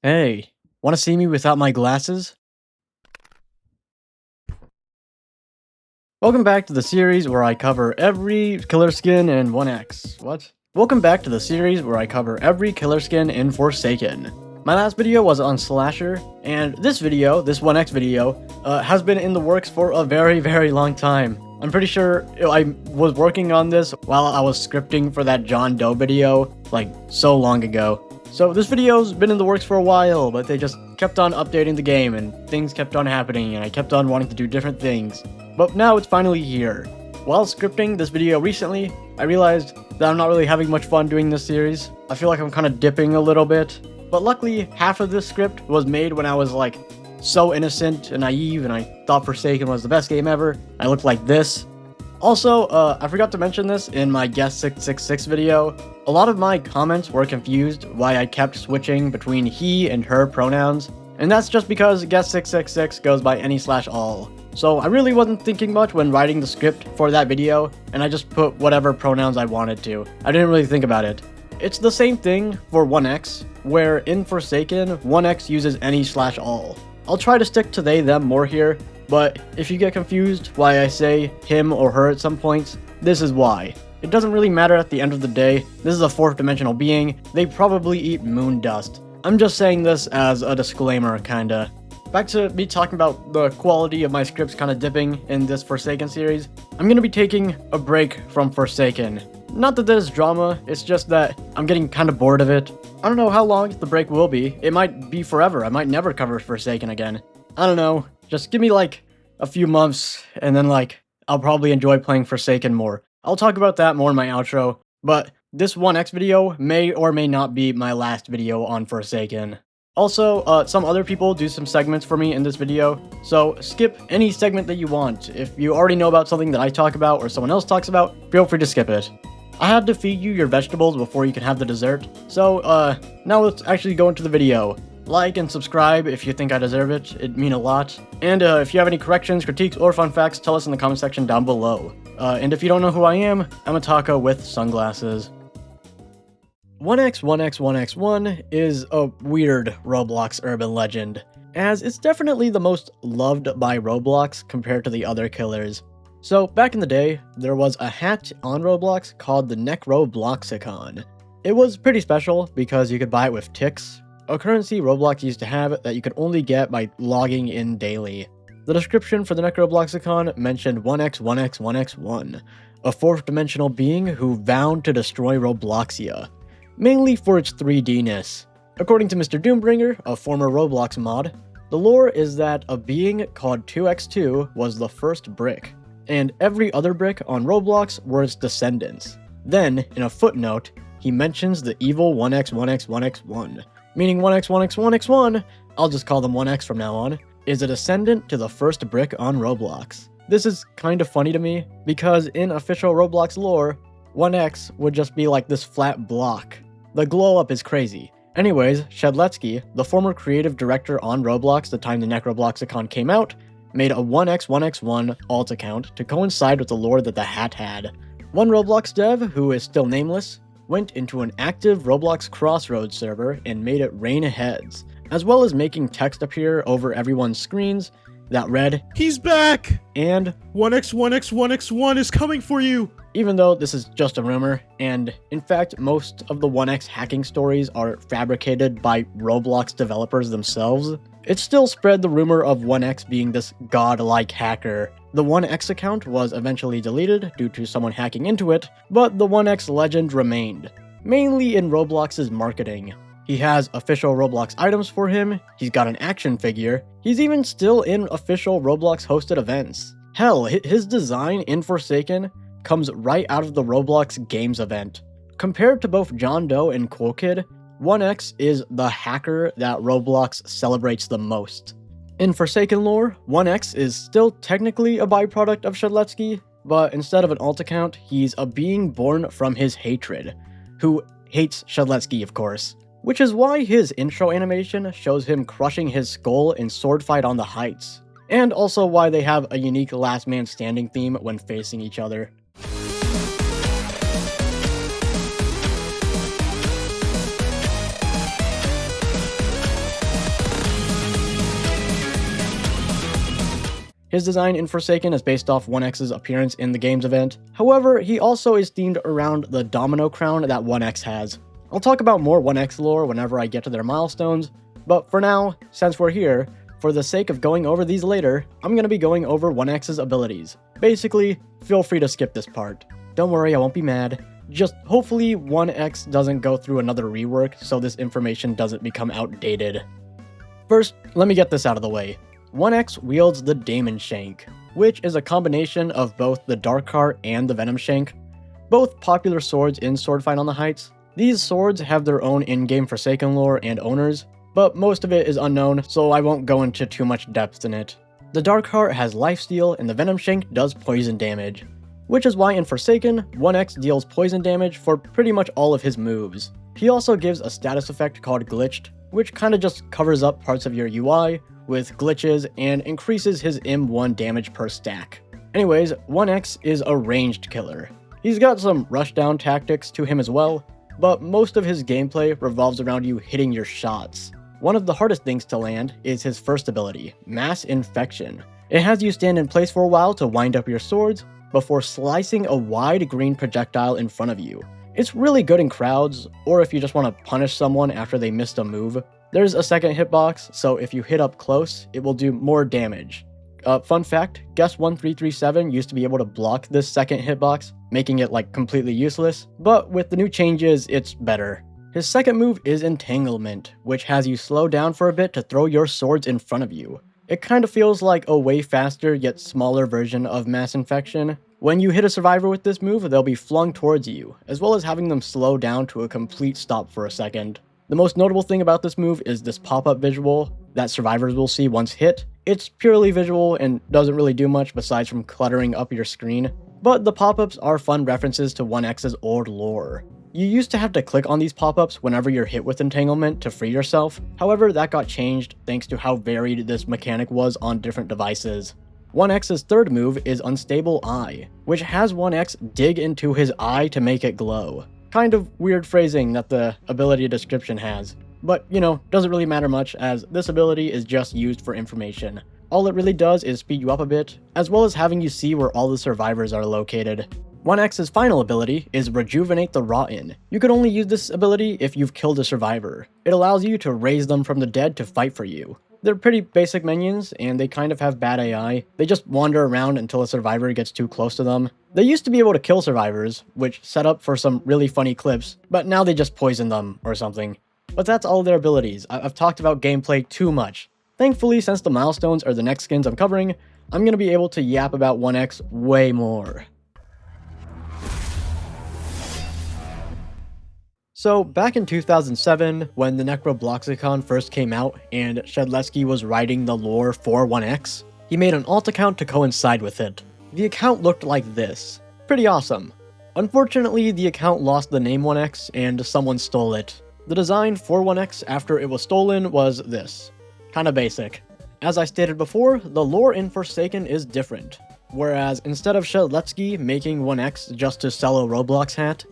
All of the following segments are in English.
Hey, want to see me without my glasses? Welcome back to the series where I cover every killer skin in 1x. What? Welcome back to the series where I cover every killer skin in Forsaken. My last video was on Slasher, and this video, this 1x video, has been in the works for a very long time. I'm pretty sure I was working on this while I was scripting for that John Doe video, like, so long ago. So this video's been in the works for a while, but they just kept on updating the game, and things kept on happening, and I kept on wanting to do different things. But now it's finally here. While scripting this video recently, I realized that I'm not really having much fun doing this series. I feel like I'm kind of dipping a little bit. But luckily, half of this script was made when I was like so innocent and naive, and I thought Forsaken was the best game ever. I looked like this. Also, I forgot to mention this in my Guest 666 video. A lot of my comments were confused why I kept switching between he and her pronouns, and that's just because Guest 666 goes by any/all. So I really wasn't thinking much when writing the script for that video, and I just put whatever pronouns I wanted to. I didn't really think about it. It's the same thing for 1x, where in Forsaken, 1x uses any/all. I'll try to stick to they, them more here, but if you get confused why I say him or her at some points, this is why. It doesn't really matter at the end of the day. This is a fourth dimensional being. They probably eat moon dust. I'm just saying this as a disclaimer, kinda. Back to me talking about the quality of my scripts kinda dipping in this Forsaken series. I'm gonna be taking a break from Forsaken. Not that there's drama, it's just that I'm getting kinda bored of it. I don't know how long the break will be. It might be forever. I might never cover Forsaken again. I don't know. Just give me like a few months, and then like I'll probably enjoy playing Forsaken more. I'll talk about that more in my outro, but this 1x video may or may not be my last video on Forsaken. Also, some other people do some segments for me in this video, so skip any segment that you want. If you already know about something that I talk about or someone else talks about, feel free to skip it. I had to feed you your vegetables before you can have the dessert, so now let's actually go into the video. Like and subscribe if you think I deserve it, it'd mean a lot. And if you have any corrections, critiques, or fun facts, tell us in the comment section down below. And if you don't know who I am, I'm a taco with sunglasses. 1x1x1x1 is a weird Roblox urban legend, as it's definitely the most loved by Roblox compared to the other killers. So back in the day, there was a hat on Roblox called the Necrobloxicon. It was pretty special because you could buy it with ticks, a currency Roblox used to have that you could only get by logging in daily. The description for the Necrobloxicon mentioned 1x1x1x1, a fourth dimensional being who vowed to destroy Robloxia, mainly for its 3D-ness. According to Mr. Doombringer, a former Roblox mod, the lore is that a being called 2x2 was the first brick, and every other brick on Roblox were its descendants. Then, in a footnote, he mentions the evil 1x1x1x1, meaning 1x1x1x1, I'll just call them 1x from now on, is a descendant to the first brick on Roblox. This is kind of funny to me, because in official Roblox lore, 1x would just be like this flat block. The glow up is crazy. Anyways, Shedletsky, the former creative director on Roblox the time the Necrobloxicon came out, made a 1x1x1 alt account to coincide with the lore that the hat had. One Roblox dev, who is still nameless, went into an active Roblox Crossroads server and made it rain heads, as well as making text appear over everyone's screens that read, "He's back!" and 1x1x1x1 is coming for you! Even though this is just a rumor, and in fact most of the 1x hacking stories are fabricated by Roblox developers themselves, it still spread the rumor of 1x being this godlike hacker. The 1x account was eventually deleted due to someone hacking into it, but the 1x legend remained, mainly in Roblox's marketing. He has official Roblox items for him, he's got an action figure, he's even still in official Roblox hosted events. Hell, his design in Forsaken comes right out of the Roblox Games event. Compared to both John Doe and Cool Kid, 1x is the hacker that Roblox celebrates the most. In Forsaken lore, 1x is still technically a byproduct of Shedletsky, but instead of an alt account, he's a being born from his hatred, who hates Shedletsky, of course. Which is why his intro animation shows him crushing his skull in Sword Fight on the Heights, and also why they have a unique last man standing theme when facing each other. His design in Forsaken is based off 1x's appearance in the game's event. However, he also is themed around the domino crown that 1x has. I'll talk about more 1x lore whenever I get to their milestones, but for now, since we're here, for the sake of going over these later, I'm going to be going over 1x's abilities. Basically, feel free to skip this part. Don't worry, I won't be mad. Just hopefully 1x doesn't go through another rework so this information doesn't become outdated. First, let me get this out of the way. 1x wields the Daemon Shank, which is a combination of both the Darkheart and the Venom Shank, both popular swords in Swordfight on the Heights. These swords have their own in-game Forsaken lore and owners, but most of it is unknown, so I won't go into too much depth in it. The Darkheart has lifesteal and the Venom Shank does poison damage, which is why in Forsaken, 1x deals poison damage for pretty much all of his moves. He also gives a status effect called Glitched, which kinda just covers up parts of your UI with glitches and increases his M1 damage per stack. Anyways, 1x is a ranged killer. He's got some rushdown tactics to him as well, but most of his gameplay revolves around you hitting your shots. One of the hardest things to land is his first ability, Mass Infection. It has you stand in place for a while to wind up your swords before slicing a wide green projectile in front of you. It's really good in crowds, or if you just want to punish someone after they missed a move. There's a second hitbox, so if you hit up close, it will do more damage. Fun fact, Guest 1337 used to be able to block this second hitbox, making it like completely useless, but with the new changes, it's better. His second move is Entanglement, which has you slow down for a bit to throw your swords in front of you. It kind of feels like a way faster yet smaller version of Mass Infection. When you hit a survivor with this move, they'll be flung towards you, as well as having them slow down to a complete stop for a second. The most notable thing about this move is this pop-up visual that survivors will see once hit. It's purely visual and doesn't really do much besides from cluttering up your screen, but the pop-ups are fun references to 1x's old lore. You used to have to click on these pop-ups whenever you're hit with Entanglement to free yourself, however that got changed thanks to how varied this mechanic was on different devices. 1x's third move is Unstable Eye, which has 1x dig into his eye to make it glow. Kind of weird phrasing that the ability description has, but you know, doesn't really matter much as this ability is just used for information. All it really does is speed you up a bit, as well as having you see where all the survivors are located. 1x's final ability is Rejuvenate the Rotten. You can only use this ability if you've killed a survivor. It allows you to raise them from the dead to fight for you. They're pretty basic minions, and they kind of have bad AI. They just wander around until a survivor gets too close to them. They used to be able to kill survivors, which set up for some really funny clips, but now they just poison them or something. But that's all their abilities. I've talked about gameplay too much. Thankfully, since the milestones are the next skins I'm covering, I'm going to be able to yap about 1x way more. So, back in 2007, when the Necrobloxicon first came out and Shedletsky was writing the lore for 1x, he made an alt account to coincide with it. The account looked like this. Pretty awesome. Unfortunately, the account lost the name 1x and someone stole it. The design for 1x after it was stolen was this. Kinda basic. As I stated before, the lore in Forsaken is different. Whereas instead of Shedletsky making 1x just to sell a Roblox hat,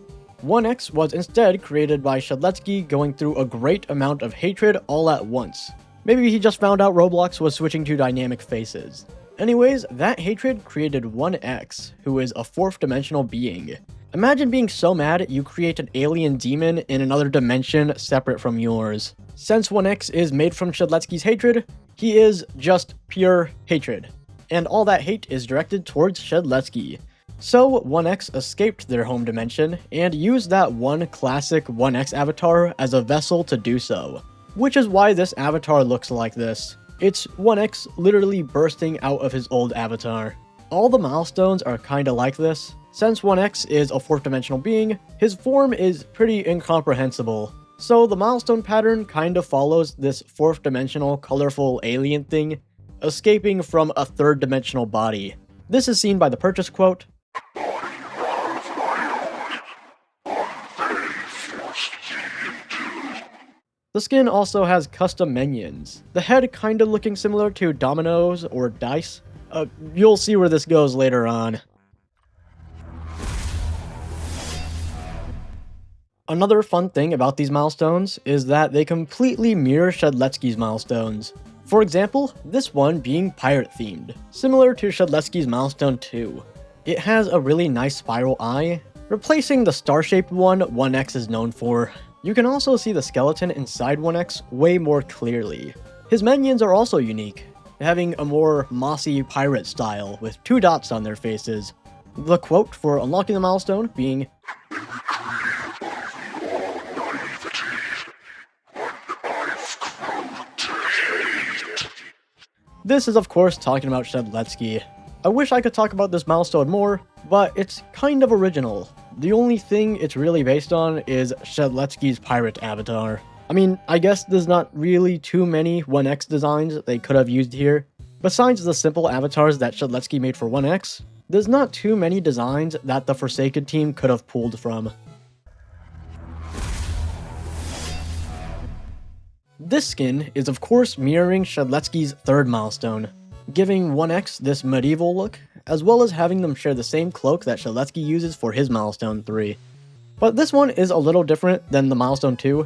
1x was instead created by Shedletsky going through a great amount of hatred all at once. Maybe he just found out Roblox was switching to dynamic faces. Anyways, that hatred created 1x, who is a fourth dimensional being. Imagine being so mad you create an alien demon in another dimension separate from yours. Since 1x is made from Shedletsky's hatred, he is just pure hatred. And all that hate is directed towards Shedletsky. So 1x escaped their home dimension and used that one classic 1x avatar as a vessel to do so. Which is why this avatar looks like this. It's 1x literally bursting out of his old avatar. All the milestones are kinda like this. Since 1x is a fourth dimensional being, his form is pretty incomprehensible. So the milestone pattern kinda follows this fourth dimensional colorful alien thing, escaping from a third dimensional body. This is seen by the purchase quote. The skin also has custom minions, the head kinda looking similar to dominoes or dice. You'll see where this goes later on. Another fun thing about these milestones is that they completely mirror Shedletsky's milestones. For example, this one being pirate themed, similar to Shedletsky's Milestone 2. It has a really nice spiral eye, replacing the star-shaped one 1x is known for. You can also see the skeleton inside 1x way more clearly. His minions are also unique, having a more mossy pirate style with 2 dots on their faces. The quote for unlocking the milestone being, this is of course talking about Shedletsky. I wish I could talk about this milestone more, but it's kind of original. The only thing it's really based on is Shedletsky's pirate avatar. I mean, I guess there's not really too many 1x designs they could have used here. Besides the simple avatars that Shedletsky made for 1x, there's not too many designs that the Forsaken team could have pulled from. This skin is of course mirroring Shedletsky's 3rd milestone, giving 1x this medieval look, as well as having them share the same cloak that Shedletsky uses for his milestone 3. But this one is a little different than the milestone 2,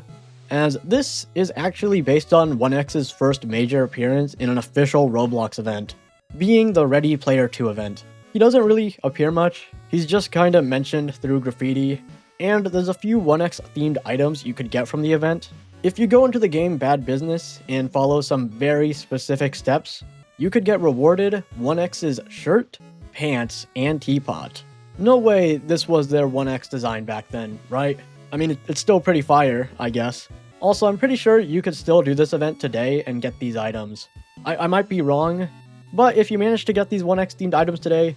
as this is actually based on 1x's first major appearance in an official Roblox event, being the Ready Player 2 event. He doesn't really appear much, he's just kinda mentioned through graffiti, and there's a few 1x themed items you could get from the event. If you go into the game Bad Business and follow some very specific steps, you could get rewarded 1x's shirt, pants, and teapot. No way this was their 1x design back then, right? I mean, it's still pretty fire, I guess. Also, I'm pretty sure you could still do this event today and get these items. I might be wrong, but if you manage to get these 1x themed items today,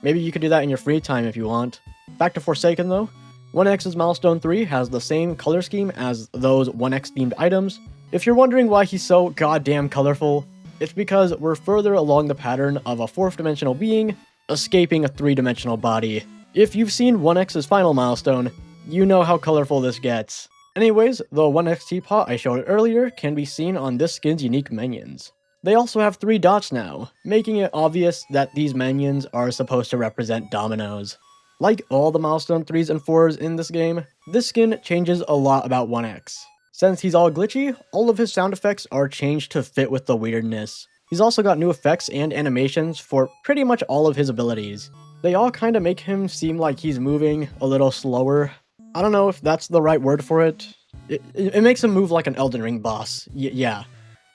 maybe you could do that in your free time if you want. Back to Forsaken though. 1x's Milestone 3 has the same color scheme as those 1x themed items. If you're wondering why he's so goddamn colorful, it's because we're further along the pattern of a 4th dimensional being escaping a 3-dimensional body. If you've seen 1x's final milestone, you know how colorful this gets. Anyways, the 1x teapot I showed earlier can be seen on this skin's unique minions. They also have 3 dots now, making it obvious that these minions are supposed to represent dominoes. Like all the milestone 3s and 4s in this game, this skin changes a lot about 1x. Since he's all glitchy, all of his sound effects are changed to fit with the weirdness. He's also got new effects and animations for pretty much all of his abilities. They all kinda make him seem like he's moving a little slower. I don't know if that's the right word for it. It makes him move like an Elden Ring boss, yeah.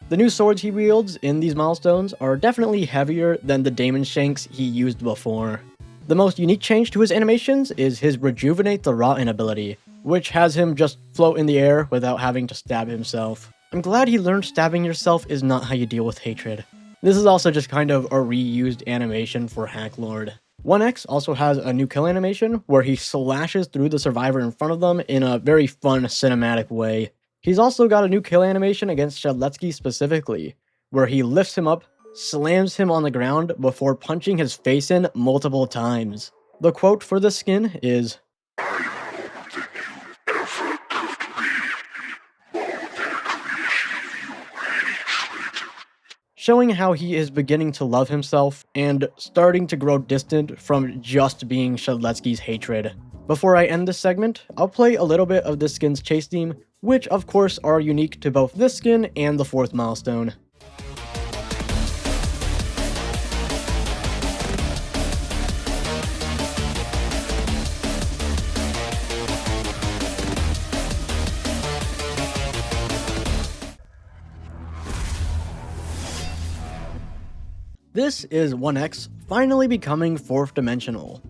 The new swords he wields in these milestones are definitely heavier than the Daemon Shanks he used before. The most unique change to his animations is his Rejuvenate the Rotten ability, which has him just float in the air without having to stab himself. I'm glad he learned stabbing yourself is not how you deal with hatred. This is also just kind of a reused animation for Hacklord. 1x also has a new kill animation where he slashes through the survivor in front of them in a very fun cinematic way. He's also got a new kill animation against Shedletsky specifically, where he lifts him up, slams him on the ground before punching his face in multiple times. The quote for this skin is, showing how he is beginning to love himself and starting to grow distant from just being Shedletsky's hatred. Before I end this segment, I'll play a little bit of this skin's chase theme, which of course are unique to both this skin and the 4th milestone. This is 1x finally becoming 4th dimensional,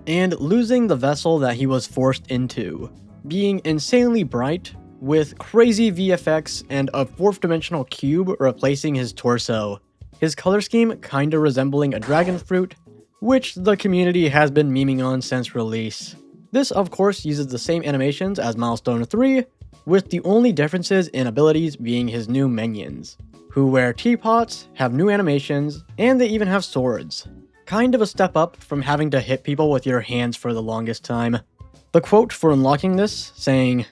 and losing the vessel that he was forced into, being insanely bright, with crazy VFX and a 4th dimensional cube replacing his torso. His color scheme kinda resembling a dragon fruit, which the community has been memeing on since release. This of course uses the same animations as Milestone 3, with the only differences in abilities being his new minions, who wear teapots, have new animations, and they even have swords. Kind of a step up from having to hit people with your hands for the longest time. The quote for unlocking this, saying,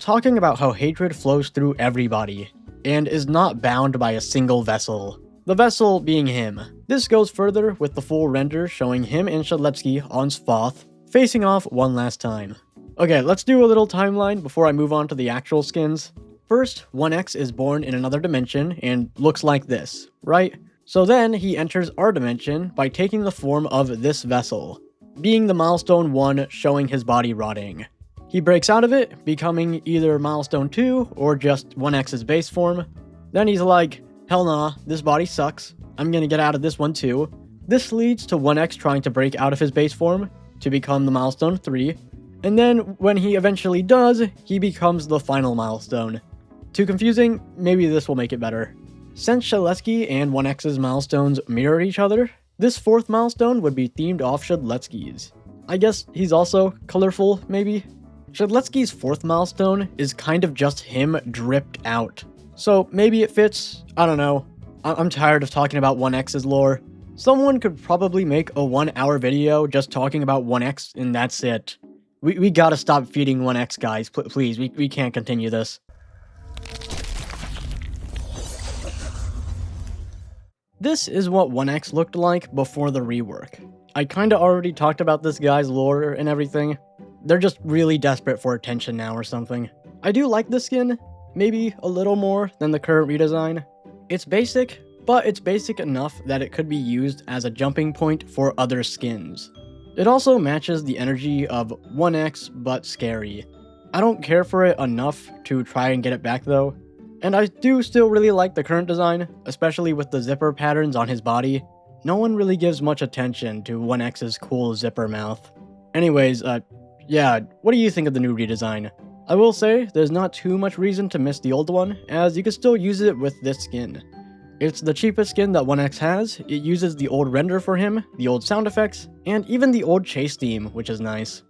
talking about how hatred flows through everybody, and is not bound by a single vessel. The vessel being him. This goes further with the full render showing him and Shadletsky on Svoth, facing off one last time. Okay, let's do a little timeline before I move on to the actual skins. First, 1x is born in another dimension and looks like this, right? So then he enters our dimension by taking the form of this vessel, being the Milestone 1 showing his body rotting. He breaks out of it, becoming either Milestone 2 or just 1x's base form. Then he's like, hell nah, this body sucks, I'm gonna get out of this one too. This leads to 1x trying to break out of his base form to become the Milestone 3, and then when he eventually does, he becomes the final Milestone. Too confusing? Maybe this will make it better. Since Shadletsky and 1x's milestones mirror each other, this fourth milestone would be themed off Shadletsky's. I guess he's also colorful, maybe? Shadletsky's fourth milestone is kind of just him dripped out. So maybe it fits, I don't know. I'm tired of talking about 1x's lore. Someone could probably make a 1-hour video just talking about 1x and that's it. We gotta stop feeding 1x, guys, please, we can't continue this. This is what 1x looked like before the rework. I kinda already talked about this guy's lore and everything. They're just really desperate for attention now or something. I do like this skin, maybe a little more than the current redesign. It's basic, but it's basic enough that it could be used as a jumping point for other skins. It also matches the energy of 1x, but scary. I don't care for it enough to try and get it back though. And I do still really like the current design, especially with the zipper patterns on his body. No one really gives much attention to 1x's cool zipper mouth. Anyways, yeah, what do you think of the new redesign? I will say, there's not too much reason to miss the old one, as you can still use it with this skin. It's the cheapest skin that 1x has, it uses the old render for him, the old sound effects, and even the old chase theme, which is nice.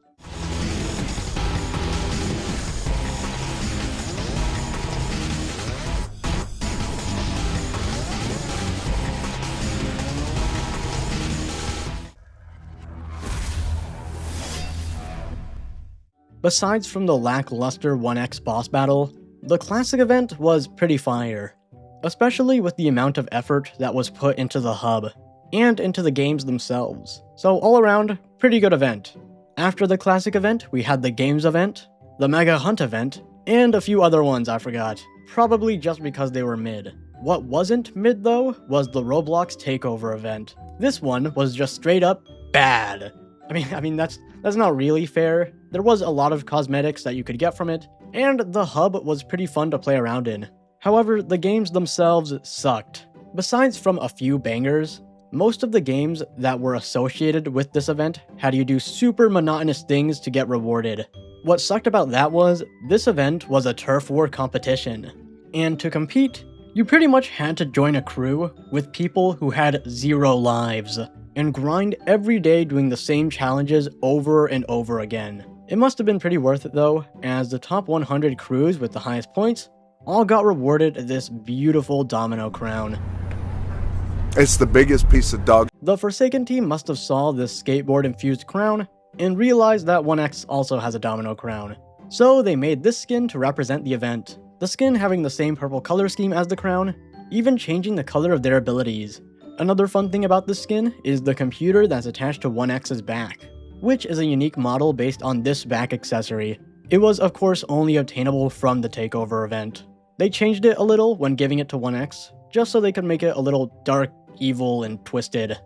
Besides from the lackluster 1x boss battle, the classic event was pretty fire, especially with the amount of effort that was put into the hub, and into the games themselves. So all around, pretty good event. After the classic event, we had the games event, the mega hunt event, and a few other ones I forgot, probably just because they were mid. What wasn't mid though, was the Roblox takeover event. This one was just straight up bad. I mean that's not really fair. There was a lot of cosmetics that you could get from it, and the hub was pretty fun to play around in. However, the games themselves sucked. Besides from a few bangers, most of the games that were associated with this event had you do super monotonous things to get rewarded. What sucked about that was, this event was a turf war competition, and to compete, you pretty much had to join a crew with people who had 0 lives, and grind every day doing the same challenges over and over again. It must have been pretty worth it though, as the top 100 crews with the highest points all got rewarded this beautiful domino crown. It's the biggest piece of dog. The Forsaken team must have saw this skateboard-infused crown and realized that 1x also has a domino crown. So they made this skin to represent the event. The skin having the same purple color scheme as the crown, even changing the color of their abilities. Another fun thing about this skin is the computer that's attached to 1x's back, which is a unique model based on this back accessory. It was of course only obtainable from the takeover event. They changed it a little when giving it to 1x, just so they could make it a little dark, evil, and twisted.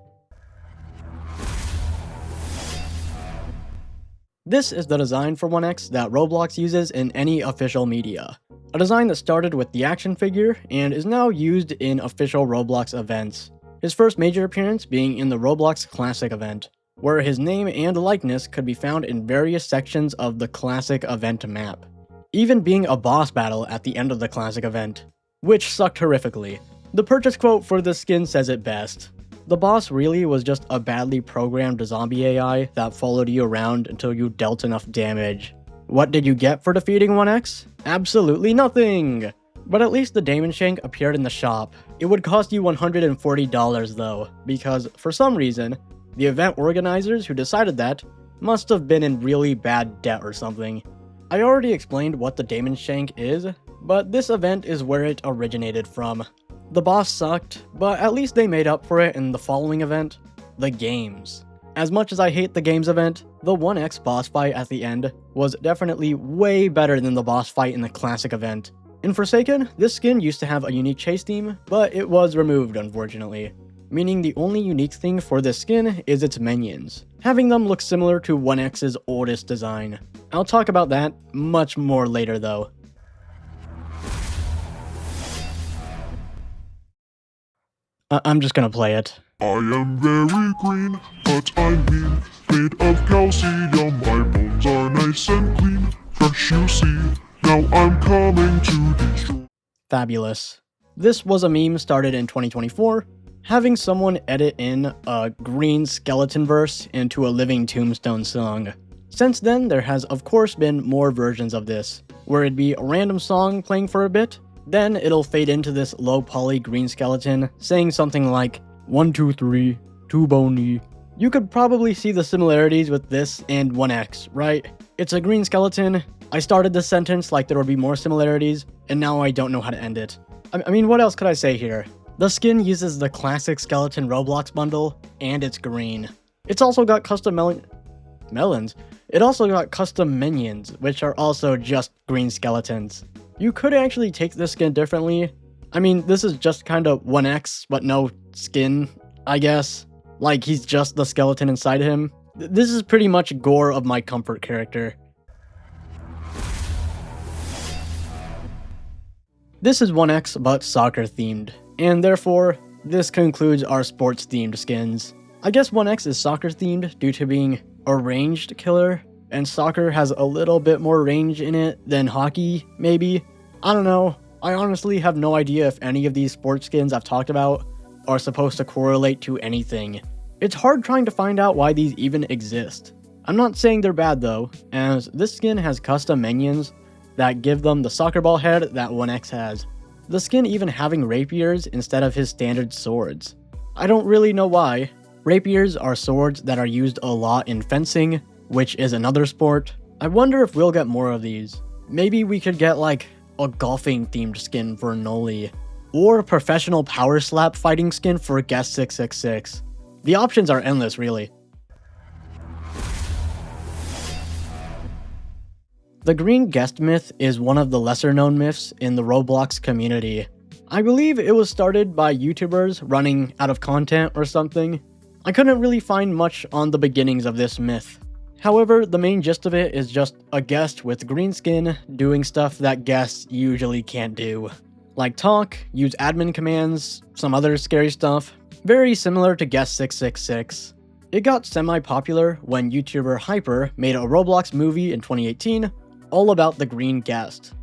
This is the design for 1x that Roblox uses in any official media. A design that started with the action figure and is now used in official Roblox events. His first major appearance being in the Roblox Classic event, where his name and likeness could be found in various sections of the Classic event map. Even being a boss battle at the end of the Classic event, which sucked horrifically. The purchase quote for this skin says it best. The boss really was just a badly programmed zombie AI that followed you around until you dealt enough damage. What did you get for defeating 1x? Absolutely nothing! But at least the Daemon Shank appeared in the shop. It would cost you $140 though, because for some reason, the event organizers who decided that must have been in really bad debt or something. I already explained what the Daemon Shank is, but this event is where it originated from. The boss sucked, but at least they made up for it in the following event, the games. As much as I hate the games event, the 1x boss fight at the end was definitely way better than the boss fight in the classic event. In Forsaken, this skin used to have a unique chase theme, but it was removed unfortunately, meaning the only unique thing for this skin is its minions, having them look similar to 1x's oldest design. I'll talk about that much more later though. I'm just gonna play it. I am very green, but I'm mean, made of calcium, my bones are nice and clean, fresh you see, now I'm coming to destroy. Fabulous. This was a meme started in 2024, having someone edit in a green skeleton verse into a living Tombstone song. Since then, there has of course been more versions of this, where it'd be a random song playing for a bit, then it'll fade into this low poly green skeleton saying something like, 1, 2, 3, too bony. You could probably see the similarities with this and 1x, right? It's a green skeleton. I started this sentence like there would be more similarities, and now I don't know how to end it. I mean, what else could I say here? The skin uses the classic skeleton Roblox bundle, and it's green. It's also got custom melons. It also got custom minions, which are also just green skeletons. You could actually take this skin differently. I mean, this is just kind of 1x, but no skin, I guess. Like, he's just the skeleton inside him. This is pretty much gore of my comfort character. This is 1x, but soccer themed, and therefore, this concludes our sports themed skins. I guess 1x is soccer themed due to being a ranged killer, and soccer has a little bit more range in it than hockey, maybe? I don't know. I honestly have no idea if any of these sports skins I've talked about are supposed to correlate to anything. It's hard trying to find out why these even exist. I'm not saying they're bad though, as this skin has custom minions that give them the soccer ball head that 1x has. The skin even having rapiers instead of his standard swords. I don't really know why. Rapiers are swords that are used a lot in fencing, which is another sport. I wonder if we'll get more of these. Maybe we could get like a golfing themed skin for Noli, or a professional power slap fighting skin for Guest 666. The options are endless really. The green guest myth is one of the lesser known myths in the Roblox community. I believe it was started by YouTubers running out of content or something. I couldn't really find much on the beginnings of this myth. However, the main gist of it is just a guest with green skin doing stuff that guests usually can't do. Like talk, use admin commands, some other scary stuff. Very similar to Guest 666. It got semi-popular when YouTuber Hyper made a Roblox movie in 2018 all about the green guest,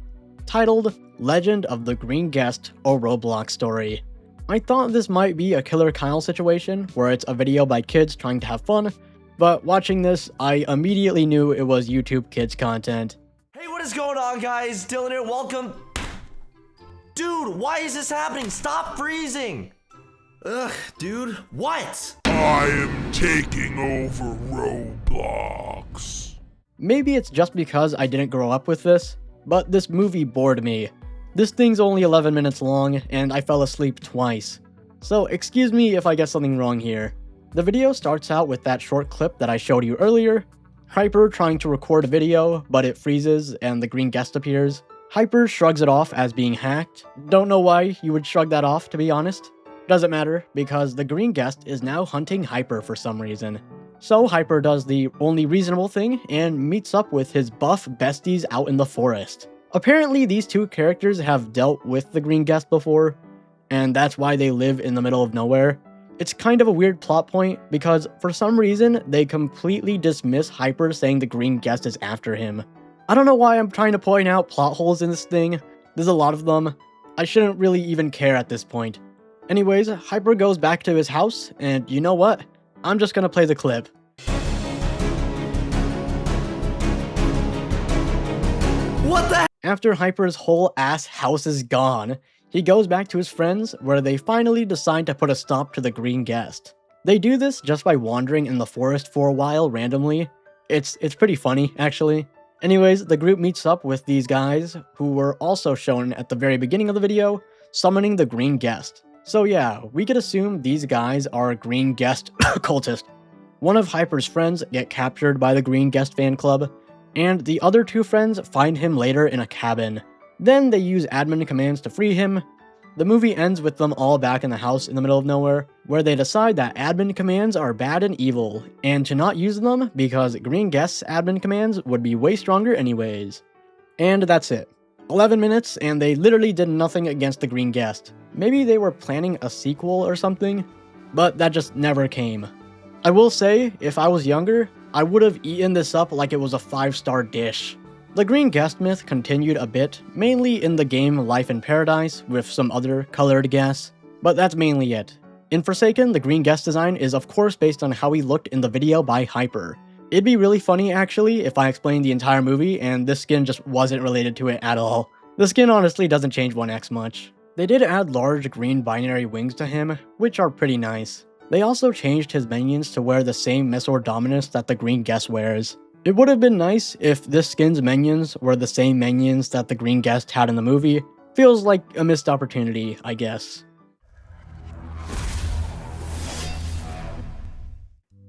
titled Legend of the Green Guest, a Roblox Story. I thought this might be a Killer Kyle situation where it's a video by kids trying to have fun, but watching this, I immediately knew it was YouTube Kids content. Hey, what is going on, guys? Dylan here, welcome. Dude, why is this happening? Stop freezing. Ugh, dude, what? I am taking over Roblox. Maybe it's just because I didn't grow up with this, but this movie bored me. This thing's only 11 minutes long, and I fell asleep twice. So excuse me if I get something wrong here. The video starts out with that short clip that I showed you earlier. Hyper trying to record a video, but it freezes and the green guest appears. Hyper shrugs it off as being hacked. Don't know why you would shrug that off, to be honest. Doesn't matter, because the green guest is now hunting Hyper for some reason. So Hyper does the only reasonable thing and meets up with his buff besties out in the forest. Apparently these two characters have dealt with the green guest before, and that's why they live in the middle of nowhere. It's kind of a weird plot point because for some reason they completely dismiss Hyper saying the green guest is after him. I don't know why I'm trying to point out plot holes in this thing. There's a lot of them. I shouldn't really even care at this point. Anyways, Hyper goes back to his house, and you know what? I'm just gonna play the clip. What the? After Hyper's whole ass house is gone, he goes back to his friends, where they finally decide to put a stop to the green guest. They do this just by wandering in the forest for a while randomly. It's pretty funny, actually. Anyways, the group meets up with these guys, who were also shown at the very beginning of the video, summoning the Green Guest. So yeah, we could assume these guys are Green Guest cultists. One of Hyper's friends get captured by the Green Guest fan club, and the other two friends find him later in a cabin. Then they use admin commands to free him. The movie ends with them all back in the house in the middle of nowhere, where they decide that admin commands are bad and evil, and to not use them because Green Guest's admin commands would be way stronger anyways. And that's it. 11 minutes, and they literally did nothing against the Green Guest. Maybe they were planning a sequel or something, but that just never came. I will say, if I was younger, I would have eaten this up like it was a 5-star dish. The Green Guest myth continued a bit, mainly in the game Life in Paradise, with some other colored guests, but that's mainly it. In Forsaken, the Green Guest design is of course based on how he looked in the video by Hyper. It'd be really funny actually if I explained the entire movie and this skin just wasn't related to it at all. The skin honestly doesn't change 1x much. They did add large green binary wings to him, which are pretty nice. They also changed his minions to wear the same Mesor Dominus that the Green Guest wears. It would have been nice if this skin's minions were the same minions that the Green Guest had in the movie. Feels like a missed opportunity, I guess.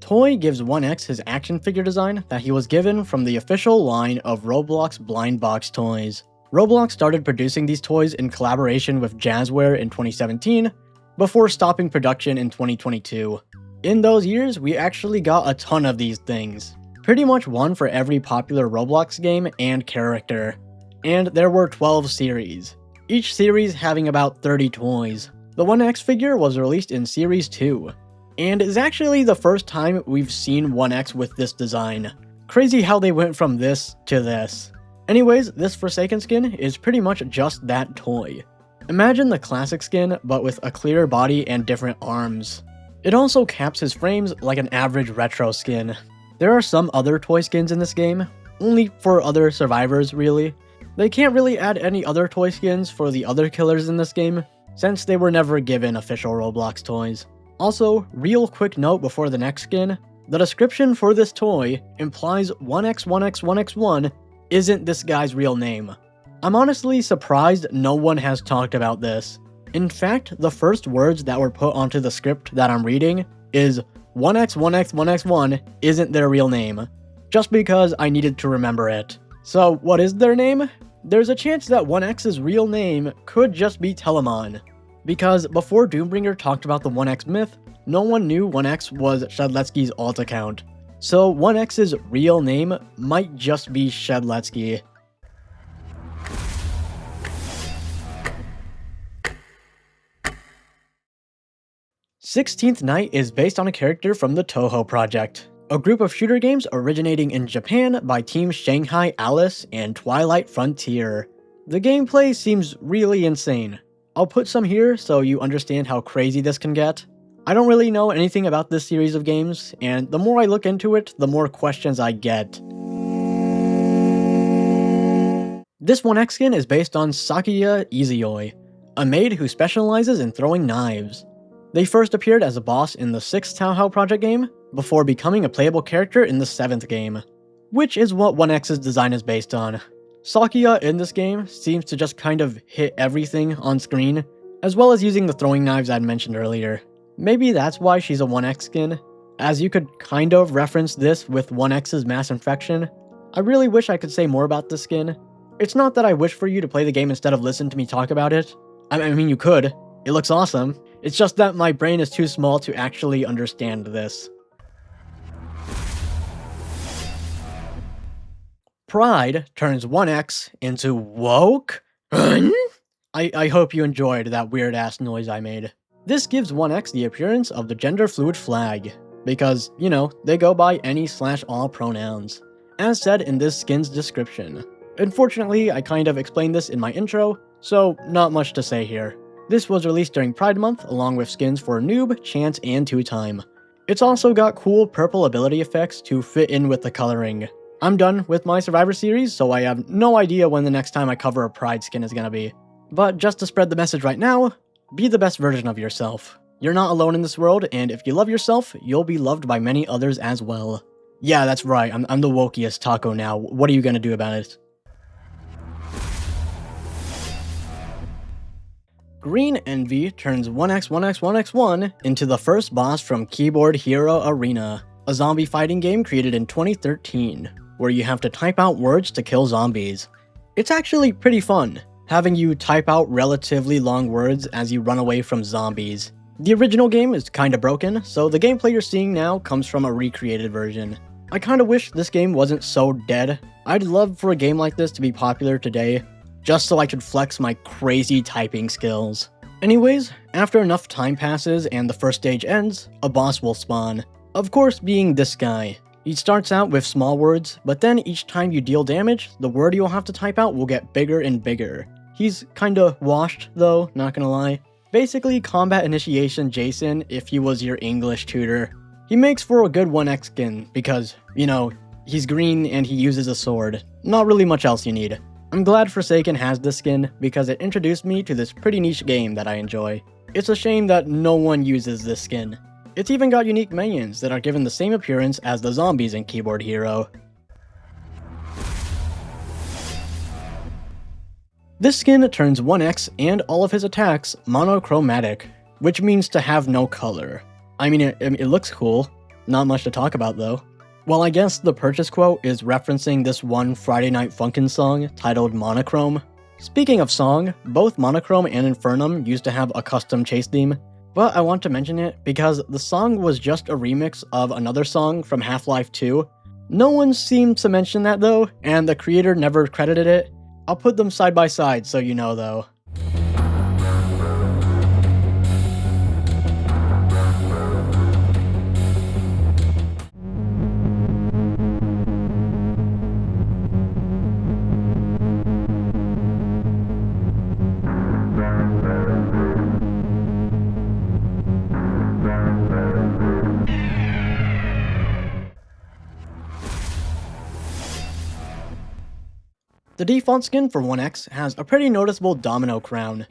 Toy gives 1x his action figure design that he was given from the official line of Roblox blind box toys. Roblox started producing these toys in collaboration with Jazzware in 2017, before stopping production in 2022. In those years, we actually got a ton of these things. Pretty much one for every popular Roblox game and character. And there were 12 series, each series having about 30 toys. The 1x figure was released in Series 2, and is actually the first time we've seen 1x with this design. Crazy how they went from this to this. Anyways, this Forsaken skin is pretty much just that toy. Imagine the classic skin, but with a clearer body and different arms. It also caps his frames like an average retro skin. There are some other toy skins in this game, only for other survivors really. They can't really add any other toy skins for the other killers in this game, since they were never given official Roblox toys. Also, real quick note before the next skin, the description for this toy implies 1x1x1x1 isn't this guy's real name. I'm honestly surprised no one has talked about this. In fact, the first words that were put onto the script that I'm reading is 1x1x1x1 isn't their real name, just because I needed to remember it. So what is their name? There's a chance that 1x's real name could just be Telemon, because before Doombringer talked about the 1x myth, no one knew 1x was Shedletsky's alt account. So 1x's real name might just be Shedletsky. 16th Night is based on a character from the Touhou project, a group of shooter games originating in Japan by Team Shanghai Alice and Twilight Frontier. The gameplay seems really insane. I'll put some here so you understand how crazy this can get. I don't really know anything about this series of games, and the more I look into it, the more questions I get. This 1x skin is based on Sakuya Izuyoi, a maid who specializes in throwing knives. They first appeared as a boss in the 6th Touhou project game, before becoming a playable character in the 7th game, which is what 1x's design is based on. Sakuya in this game seems to just kind of hit everything on screen, as well as using the throwing knives I'd mentioned earlier. Maybe that's why she's a 1x skin, as you could kind of reference this with 1x's mass infection. I really wish I could say more about this skin. It's not that I wish for you to play the game instead of listen to me talk about it. I mean, you could. It looks awesome. It's just that my brain is too small to actually understand this. Pride turns 1x into woke? I hope you enjoyed that weird ass noise I made. This gives 1x the appearance of the gender fluid flag, because, you know, they go by any/all pronouns, as said in this skin's description. Unfortunately, I kind of explained this in my intro, so not much to say here. This was released during Pride Month, along with skins for Noob, Chance, and Two Time. It's also got cool purple ability effects to fit in with the coloring. I'm done with my Survivor series, so I have no idea when the next time I cover a Pride skin is gonna be. But just to spread the message right now, be the best version of yourself. You're not alone in this world, and if you love yourself, you'll be loved by many others as well. Yeah, that's right, I'm the wokiest taco now. What are you gonna do about it? Green Envy turns 1x1x1x1 into the first boss from Keyboard Hero Arena, a zombie fighting game created in 2013, where you have to type out words to kill zombies. It's actually pretty fun, having you type out relatively long words as you run away from zombies. The original game is kinda broken, so the gameplay you're seeing now comes from a recreated version. I kinda wish this game wasn't so dead. I'd love for a game like this to be popular today, just so I could flex my crazy typing skills. Anyways, after enough time passes and the first stage ends, a boss will spawn. Of course, being this guy. He starts out with small words, but then each time you deal damage, the word you'll have to type out will get bigger and bigger. He's kinda washed though, not gonna lie. Basically Combat Initiation Jason if he was your English tutor. He makes for a good 1x skin because, you know, he's green and he uses a sword. Not really much else you need. I'm glad Forsaken has this skin because it introduced me to this pretty niche game that I enjoy. It's a shame that no one uses this skin. It's even got unique minions that are given the same appearance as the zombies in Keyboard Hero. This skin turns 1x and all of his attacks monochromatic, which means to have no color. I mean, it looks cool. Not much to talk about though. Well, I guess the purchase quote is referencing this one Friday Night Funkin' song titled Monochrome. Speaking of song, both Monochrome and Infernum used to have a custom chase theme, but I want to mention it because the song was just a remix of another song from Half-Life 2. No one seemed to mention that though, and the creator never credited it. I'll put them side by side so you know though. The default skin for 1x has a pretty noticeable domino crown,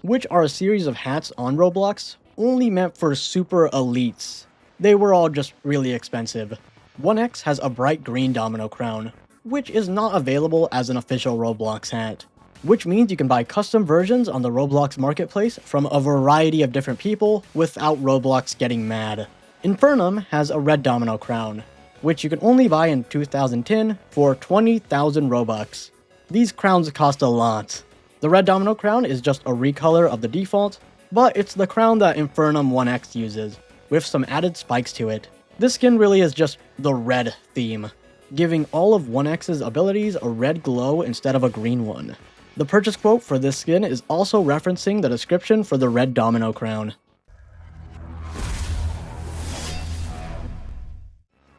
which are a series of hats on Roblox only meant for super elites. They were all just really expensive. 1x has a bright green domino crown, which is not available as an official Roblox hat, which means you can buy custom versions on the Roblox marketplace from a variety of different people without Roblox getting mad. Infernum has a red domino crown, which you can only buy in 2010 for 20,000 Robux. These crowns cost a lot. The red domino crown is just a recolor of the default, but it's the crown that Infernum 1x uses, with some added spikes to it. This skin really is just the red theme, giving all of 1x's abilities a red glow instead of a green one. The purchase quote for this skin is also referencing the description for the red domino crown.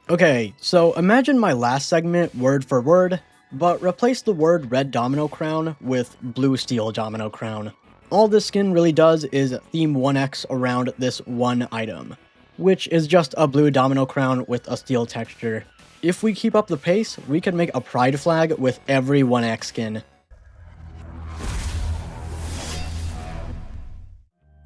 Okay, so imagine my last segment word for word, but replace the word red domino crown with Bluesteel domino crown. All this skin really does is theme 1x around this one item, which is just a blue domino crown with a steel texture. If we keep up the pace, we can make a pride flag with every 1x skin.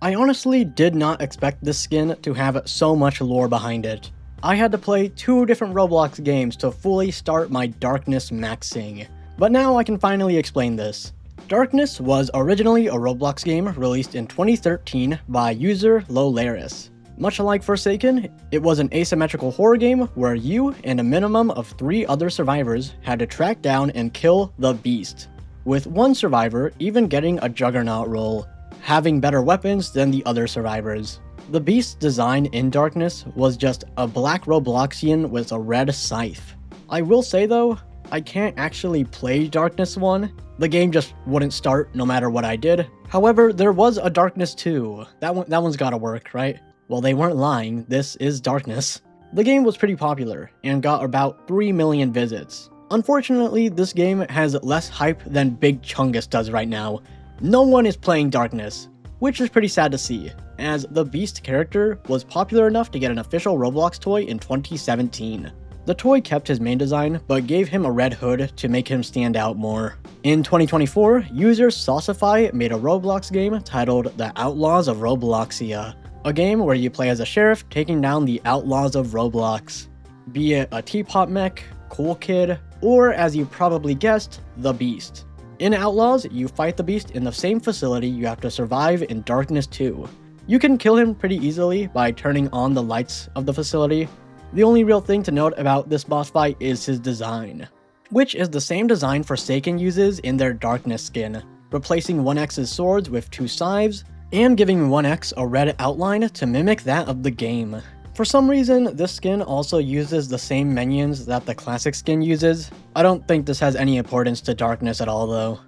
I honestly did not expect this skin to have so much lore behind it. I had to play 2 different Roblox games to fully start my Darkness maxing, but now I can finally explain this. Darkness was originally a Roblox game released in 2013 by user Lolaris. Much like Forsaken, it was an asymmetrical horror game where you and a minimum of 3 other survivors had to track down and kill the Beast, with one survivor even getting a Juggernaut role, having better weapons than the other survivors. The Beast's design in Darkness was just a black Robloxian with a red scythe. I will say though, I can't actually play Darkness 1. The game just wouldn't start no matter what I did. However, there was a Darkness 2. That one's gotta work, right? Well, they weren't lying, this is Darkness. The game was pretty popular, and got about 3 million visits. Unfortunately, this game has less hype than Big Chungus does right now. No one is playing Darkness, which is pretty sad to see, as the Beast character was popular enough to get an official Roblox toy in 2017. The toy kept his main design, but gave him a red hood to make him stand out more. In 2024, user Saucify made a Roblox game titled The Outlaws of Robloxia, a game where you play as a sheriff taking down the outlaws of Roblox. Be it a teapot mech, cool kid, or as you probably guessed, the Beast. In Outlaws, you fight the beast in the same facility you have to survive in Darkness 2. You can kill him pretty easily by turning on the lights of the facility. The only real thing to note about this boss fight is his design, which is the same design Forsaken uses in their Darkness skin, replacing 1x's swords with 2 scythes, and giving 1x a red outline to mimic that of the game. For some reason, this skin also uses the same minions that the classic skin uses. I don't think this has any importance to Darkness at all though.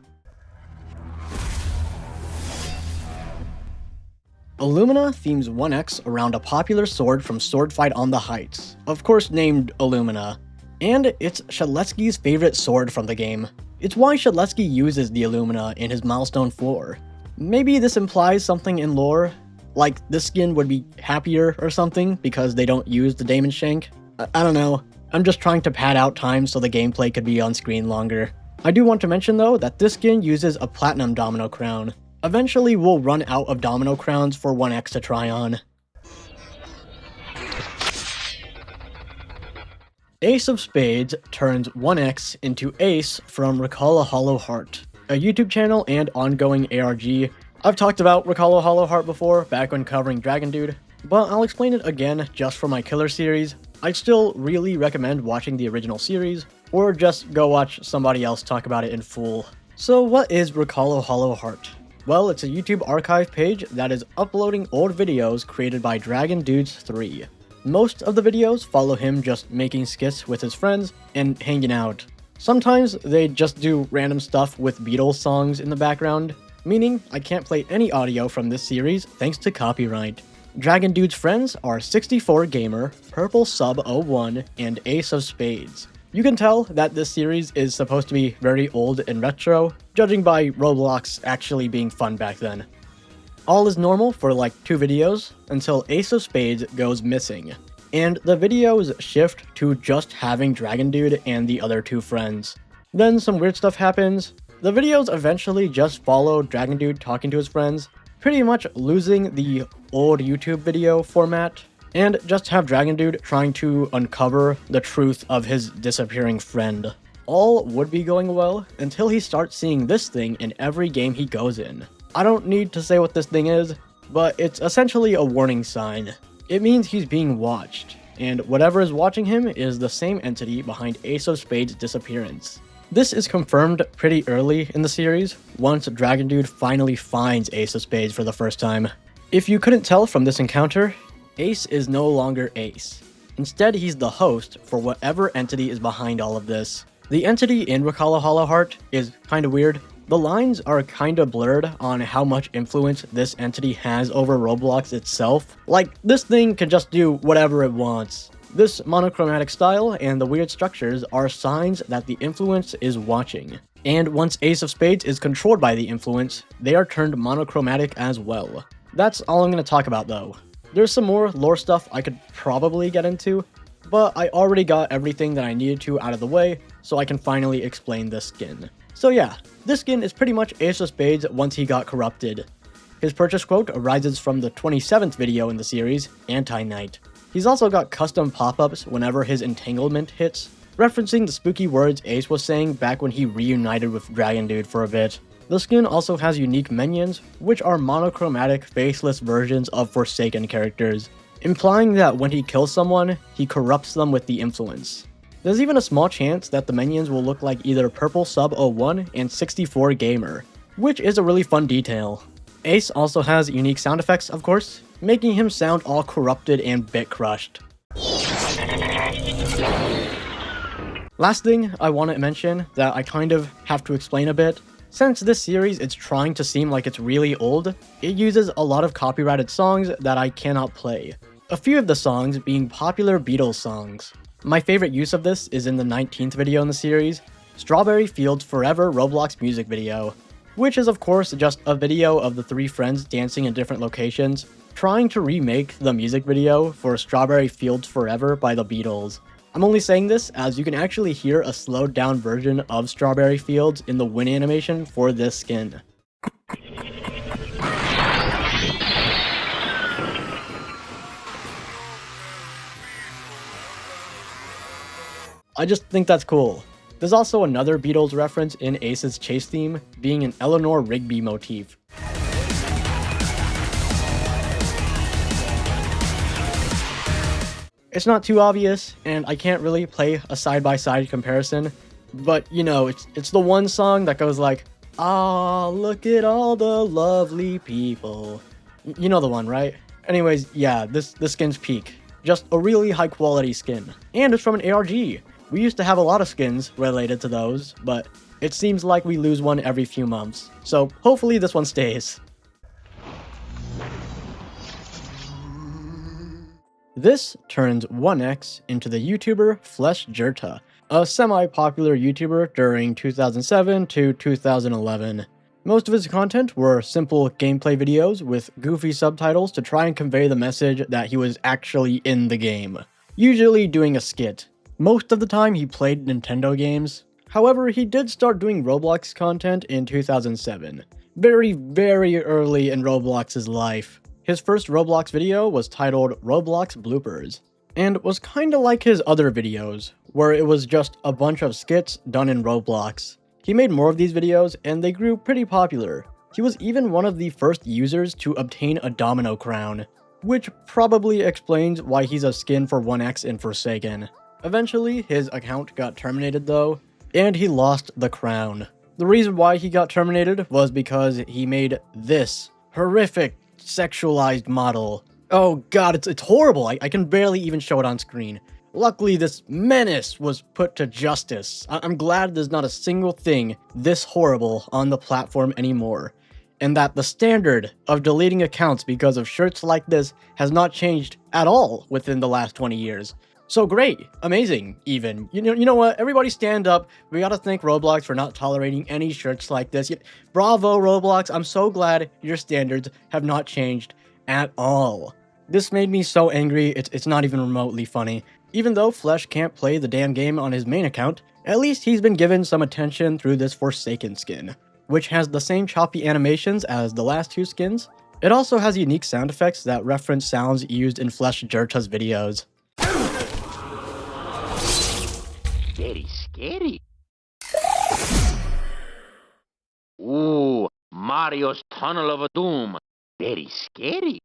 Illumina themes 1x around a popular sword from Swordfight on the Heights, of course named Illumina, and it's Shadletsky's favorite sword from the game. It's why Shadletsky uses the Illumina in his Milestone 4. Maybe this implies something in lore, like this skin would be happier or something because they don't use the Daemon Shank. I don't know, I'm just trying to pad out time so the gameplay could be on screen longer. I do want to mention though that this skin uses a platinum domino crown. Eventually we'll run out of domino crowns for 1x to try on. Ace of Spades turns 1x into Ace from RecallAHollowHeart, a YouTube channel and ongoing ARG. I've talked about RecallAHollowHeart before, back when covering Dragon Dude, but I'll explain it again just for my killer series. I still really recommend watching the original series, or just go watch somebody else talk about it in full. So what is RecallAHollowHeart? Well, it's a YouTube archive page that is uploading old videos created by Dragon Dudes 3. Most of the videos follow him just making skits with his friends and hanging out. Sometimes they just do random stuff with Beatles songs in the background, meaning I can't play any audio from this series thanks to copyright. Dragon Dude's friends are 64 Gamer, Purple Sub 01, and Ace of Spades. You can tell that this series is supposed to be very old and retro, judging by Roblox actually being fun back then. All is normal for like 2 videos, until Ace of Spades goes missing, and the videos shift to just having Dragon Dude and the other 2 friends. Then some weird stuff happens. The videos eventually just follow Dragon Dude talking to his friends, pretty much losing the old YouTube video format, and just have Dragon Dude trying to uncover the truth of his disappearing friend. All would be going well until he starts seeing this thing in every game he goes in. I don't need to say what this thing is, but it's essentially a warning sign. It means he's being watched, and whatever is watching him is the same entity behind Ace of Spades' disappearance. This is confirmed pretty early in the series, once Dragon Dude finally finds Ace of Spades for the first time. If you couldn't tell from this encounter, Ace is no longer Ace. Instead, he's the host for whatever entity is behind all of this. The entity in RecallAHollowHeart is kinda weird. The lines are kinda blurred on how much influence this entity has over Roblox itself. Like, this thing can just do whatever it wants. This monochromatic style and the weird structures are signs that the influence is watching. And once Ace of Spades is controlled by the influence, they are turned monochromatic as well. That's all I'm going to talk about though. There's some more lore stuff I could probably get into, but I already got everything that I needed to out of the way, so I can finally explain this skin. So yeah, this skin is pretty much Ace of Spades once he got corrupted. His purchase quote arises from the 27th video in the series, Anti-Night. He's also got custom pop-ups whenever his entanglement hits, referencing the spooky words Ace was saying back when he reunited with Dragon Dude for a bit. The skin also has unique minions, which are monochromatic, faceless versions of Forsaken characters, implying that when he kills someone, he corrupts them with the influence. There's even a small chance that the minions will look like either Purple Sub 01 and 64 Gamer, which is a really fun detail. Ace also has unique sound effects, of course, making him sound all corrupted and bit crushed. Last thing I want to mention that I kind of have to explain a bit. Since this series is trying to seem like it's really old, it uses a lot of copyrighted songs that I cannot play. A few of the songs being popular Beatles songs. My favorite use of this is in the 19th video in the series, Strawberry Fields Forever Roblox music video, which is of course just a video of the 3 friends dancing in different locations, trying to remake the music video for Strawberry Fields Forever by the Beatles. I'm only saying this as you can actually hear a slowed down version of Strawberry Fields in the win animation for this skin. I just think that's cool. There's also another Beatles reference in Ace's chase theme, being an Eleanor Rigby motif. It's not too obvious, and I can't really play a side-by-side comparison, but you know, it's the one song that goes like, "Ah, look at all the lovely people." You know the one, right? Anyways, yeah, this skin's peak. Just a really high quality skin. And it's from an ARG. We used to have a lot of skins related to those, but it seems like we lose one every few months. So hopefully this one stays. This turns 1x into the YouTuber Fleshkjerta, a semi-popular YouTuber during 2007 to 2011. Most of his content were simple gameplay videos with goofy subtitles to try and convey the message that he was actually in the game, usually doing a skit. Most of the time he played Nintendo games. However, he did start doing Roblox content in 2007, very, very early in Roblox's life. His first Roblox video was titled Roblox Bloopers, and was kinda like his other videos, where it was just a bunch of skits done in Roblox. He made more of these videos, and they grew pretty popular. He was even one of the first users to obtain a domino crown, which probably explains why he's a skin for 1x in Forsaken. Eventually, his account got terminated though, and he lost the crown. The reason why he got terminated was because he made this horrific sexualized model. Oh god, it's horrible. I can barely even show it on screen. Luckily, this menace was put to justice. I'm glad there's not a single thing this horrible on the platform anymore, and that the standard of deleting accounts because of shirts like this has not changed at all within the last 20 years. So great, amazing even. You know what, everybody stand up. We gotta thank Roblox for not tolerating any shirts like this. Bravo Roblox, I'm so glad your standards have not changed at all. This made me so angry, it's not even remotely funny. Even though Flesh can't play the damn game on his main account, at least he's been given some attention through this Forsaken skin, which has the same choppy animations as the last two skins. It also has unique sound effects that reference sounds used in Fleshkjerta's videos. Very scary. Ooh, Mario's Tunnel of Doom. Very scary.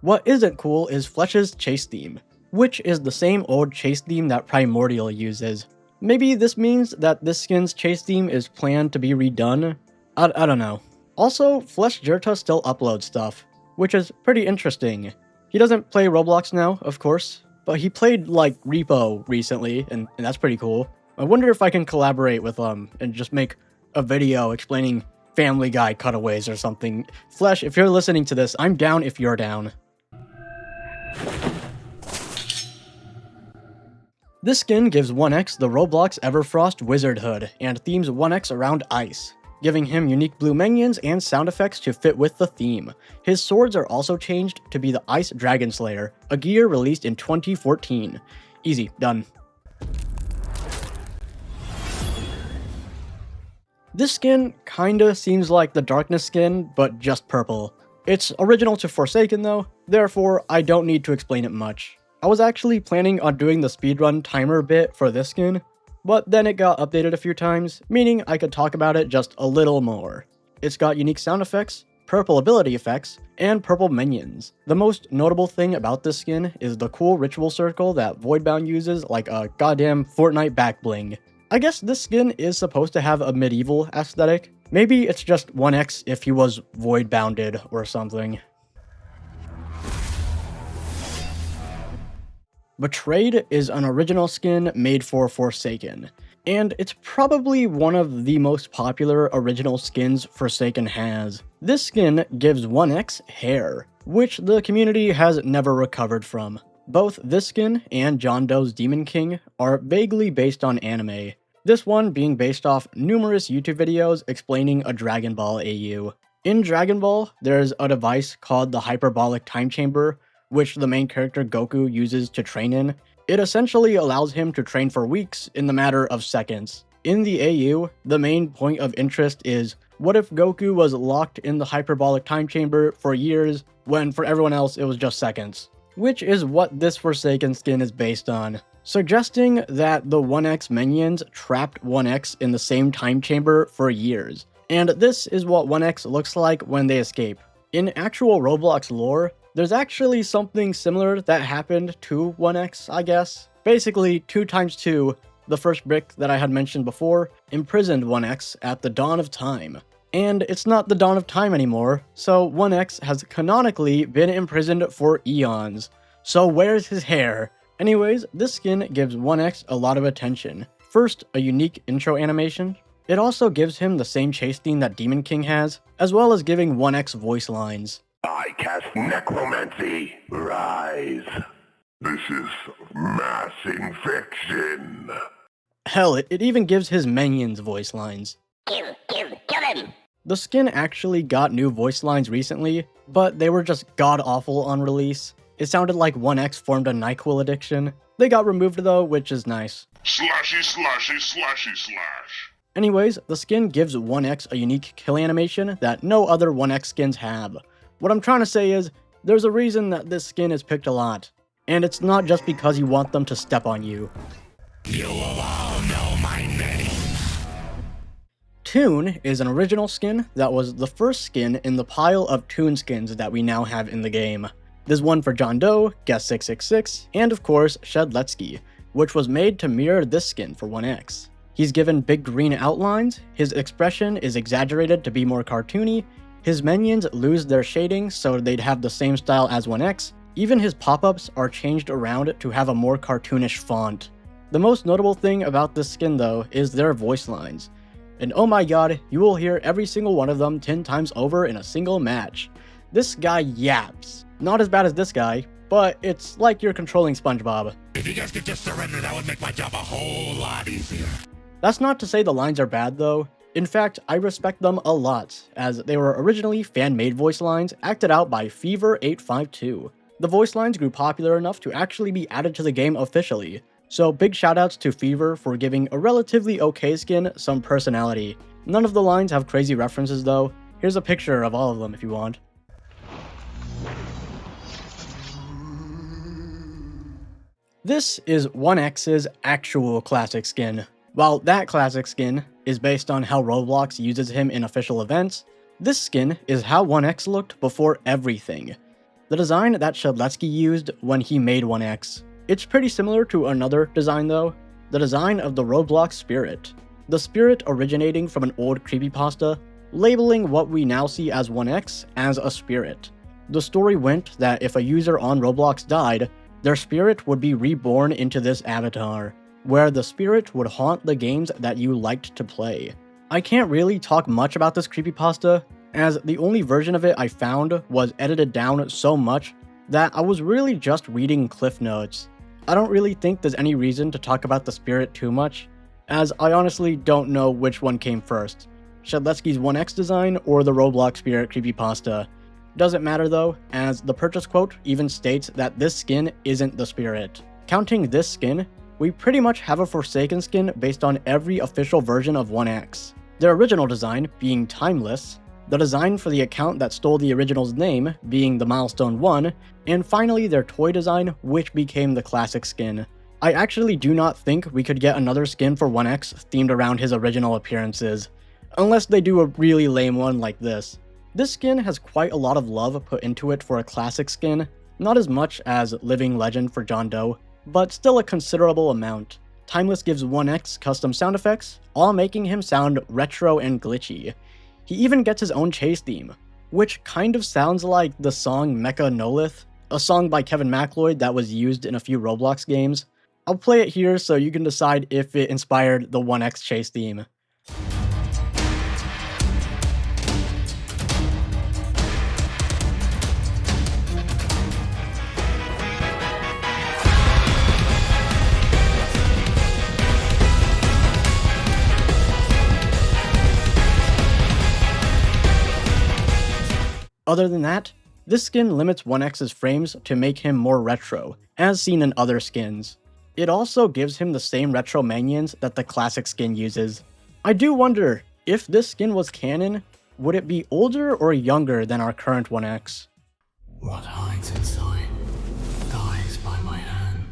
What isn't cool is Flesh's chase theme, which is the same old chase theme that Primordial uses. Maybe this means that this skin's chase theme is planned to be redone? I don't know. Also, Fleshkjerta still uploads stuff, which is pretty interesting. He doesn't play Roblox now, of course, but he played, like, Repo recently, and that's pretty cool. I wonder if I can collaborate with him and just make a video explaining Family Guy cutaways or something. Flesh, if you're listening to this, I'm down if you're down. This skin gives 1x the Roblox Everfrost Wizard Hood, and themes 1x around ice, giving him unique blue minions and sound effects to fit with the theme. His swords are also changed to be the Ice Dragon Slayer, a gear released in 2014. Easy, done. This skin kinda seems like the Darkness skin, but just purple. It's original to Forsaken though, therefore I don't need to explain it much. I was actually planning on doing the speedrun timer bit for this skin, but then it got updated a few times, meaning I could talk about it just a little more. It's got unique sound effects, purple ability effects, and purple minions. The most notable thing about this skin is the cool ritual circle that Voidbound uses like a goddamn Fortnite back bling. I guess this skin is supposed to have a medieval aesthetic. Maybe it's just 1x if he was Voidbounded or something. Betrayed is an original skin made for Forsaken, and it's probably one of the most popular original skins Forsaken has. This skin gives 1x hair, which the community has never recovered from. Both this skin and John Doe's Demon King are vaguely based on anime, this one being based off numerous YouTube videos explaining a Dragon Ball AU. In Dragon Ball, there's a device called the Hyperbolic Time Chamber, which the main character Goku uses to train in. It essentially allows him to train for weeks in the matter of seconds. In the AU, the main point of interest is, what if Goku was locked in the Hyperbolic Time Chamber for years, when for everyone else it was just seconds? Which is what this Forsaken skin is based on. suggesting that the 1x minions trapped 1x in the same time chamber for years. And this is what 1x looks like when they escape. In actual Roblox lore, there's actually something similar that happened to 1x, I guess. Basically, 2x2, the first brick that I had mentioned before, imprisoned 1x at the dawn of time. And it's not the dawn of time anymore, so 1x has canonically been imprisoned for eons. So where's his hair? Anyways, this skin gives 1x a lot of attention. First, a unique intro animation. It also gives him the same chase theme that Demon King has, as well as giving 1x voice lines. I cast necromancy. Rise. This is mass infection. Hell, it even gives his minions voice lines. Kill him! The skin actually got new voice lines recently, but they were just god-awful on release. It sounded like 1x formed a NyQuil addiction. They got removed though, which is nice. Slashy, slashy, slashy, slash. Anyways, the skin gives 1x a unique kill animation that no other 1x skins have. What I'm trying to say is, there's a reason that this skin is picked a lot. And it's not just because you want them to step on you. You will all know my name. Toon is an original skin that was the first skin in the pile of Toon skins that we now have in the game. There's one for John Doe, Guest666, and of course Shedletsky, which was made to mirror this skin for 1x. He's given big green outlines, his expression is exaggerated to be more cartoony, his minions lose their shading so they'd have the same style as 1x, even his pop-ups are changed around to have a more cartoonish font. The most notable thing about this skin though is their voice lines. And oh my god, you will hear every single one of them 10 times over in a single match. This guy yaps. Not as bad as this guy, but it's like you're controlling SpongeBob. If you guys could just surrender, that would make my job a whole lot easier. That's not to say the lines are bad though. In fact, I respect them a lot, as they were originally fan-made voice lines acted out by Fever852. The voice lines grew popular enough to actually be added to the game officially, so big shoutouts to Fever for giving a relatively okay skin some personality. None of the lines have crazy references though. Here's a picture of all of them if you want. This is 1x's actual classic skin. While that classic skin is based on how Roblox uses him in official events, this skin is how 1x looked before everything. The design that Shedletsky used when he made 1x. It's pretty similar to another design though, the design of the Roblox spirit. The spirit originating from an old creepypasta, labeling what we now see as 1x as a spirit. The story went that if a user on Roblox died, their spirit would be reborn into this avatar, where the spirit would haunt the games that you liked to play. I can't really talk much about this creepypasta, as the only version of it I found was edited down so much that I was really just reading cliff notes. I don't really think there's any reason to talk about the spirit too much, as I honestly don't know which one came first, Shedletsky's 1x design or the Roblox spirit creepypasta. Doesn't matter though, as the purchase quote even states that this skin isn't the spirit. Counting this skin, we pretty much have a Forsaken skin based on every official version of 1x. Their original design being timeless, the design for the account that stole the original's name being the Milestone 1, and finally their toy design, which became the classic skin. I actually do not think we could get another skin for 1x themed around his original appearances, unless they do a really lame one like this. This skin has quite a lot of love put into it for a classic skin, not as much as Living Legend for John Doe, but still a considerable amount. Timeless gives 1x custom sound effects, all making him sound retro and glitchy. He even gets his own chase theme, which kind of sounds like the song Mecha Nolith, a song by Kevin MacLeod that was used in a few Roblox games. I'll play it here so you can decide if it inspired the 1x chase theme. Other than that, this skin limits 1x's frames to make him more retro, as seen in other skins. It also gives him the same retro minions that the classic skin uses. I do wonder, if this skin was canon, would it be older or younger than our current 1x? What hides inside dies by my hand.